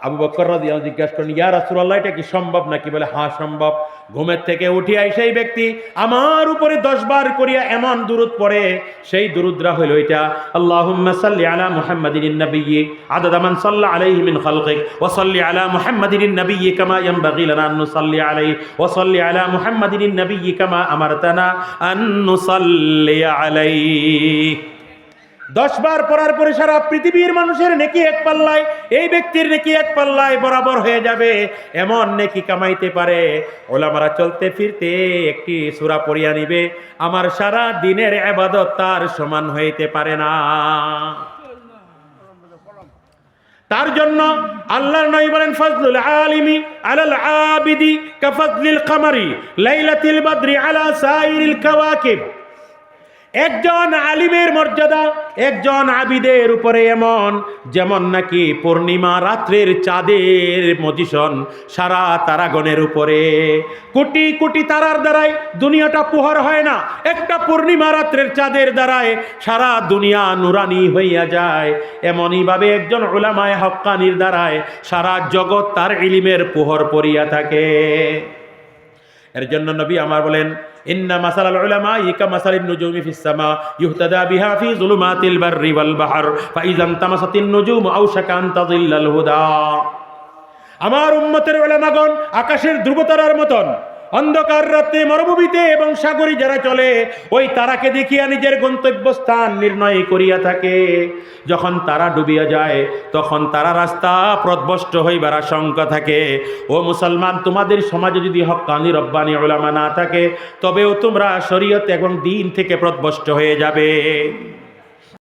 আবু বকর রাদিয়াল্লাহু জিজ্ঞাসা করেন, ইয়া রাসূলুল্লাহ, এটা কি সম্ভব নাকি? বলে হ্যাঁ সম্ভব। ঘুমের থেকে উঠিয়া সেই ব্যক্তি আমার উপরে 10 বার করিয়া এমন দুরূদ পড়ে, সেই দুরূদরা হইল এটা, আল্লাহুম্মা সাল্লি আলা মুহাম্মাদিন নাবিয়্যি আদাদা মান সাল্লা আলাইহি মিন খালকিক ওয়া সাল্লি আলা মুহাম্মাদিন নাবিয়্যি কামা ইয়ানবাগি লানা আন নুসাল্লি আলাইহি ওয়া সাল্লি আলা মুহাম্মাদিন নাবিয়্যি কামা আমারতানা আন নুসাল্লি আলাইহি। 10 বার পড়ার পরে সারা পৃথিবীর মানুষের নেকি এক পাল্লায়, এই ব্যক্তির নেকি এক পাল্লায় বরাবর হয়ে যাবে, এমন নেকি কামাইতে পারে। ওলামারা চলতে ফিরতে একটি সূরা পড়িয়া নিবে, আমার সারা দিনের ইবাদত তার সমান হইতে পারে না। তার জন্য আল্লাহর নবী বলেন, ফাজলুল আলিমি আলাল আবিদি কাফাজলিল কামারি লাইলাতিল বদরি আলা সাইরিল কাওয়াকিব। একজন আলিমের মর্যাদা একজন আবিদের উপরে এমন, যেমন নাকি পূর্ণিমা রাত্রের চাঁদের পজিশন সারা তারাগণের উপরে। কোটি কোটি তারার দ্বারাই দুনিয়াটা পোহর হয় না, একটা পূর্ণিমা রাত্রের চাঁদের দ্বারায় সারা দুনিয়া নুরানি হইয়া যায়। এমনই ভাবে একজন উলামায়ে হক্কানির দ্বারায় সারা জগৎ তার ইলমের পোহর পড়িয়া থাকে। এর জন্য নবী আমার বলেন, ইন্না মাসালাল উলামা কামাসালিন নুজুমি ফিস সামা ইহতাদা বিহা ফি যুলুমাতিল বাররি ওয়াল বাহর ফাইজান তামাসাতিন নুজুম আওশাকা আন তাযিল্লাল হুদা। আমার উম্মতের উলামাগণ আকাশের ধ্রুবতারার মতন, অন্ধকার রাতে মরুভূমিতে এবং সাগরে যারা চলে, ওই তারাকে দেখিয়া নিজের গন্তব্যস্থান নির্ণয় করিয়া থাকে। যখন তারা ডুবিয়া যায় তখন তারা রাস্তা পথভ্রষ্ট হইবার আশঙ্কা থাকে। ও মুসলমান, তোমাদের সমাজে যদি হক্কানি রব্বানি উলামা না থাকে, তবেও তোমরা শরীয়ত এবং দ্বীন থেকে পথভ্রষ্ট হয়ে যাবে।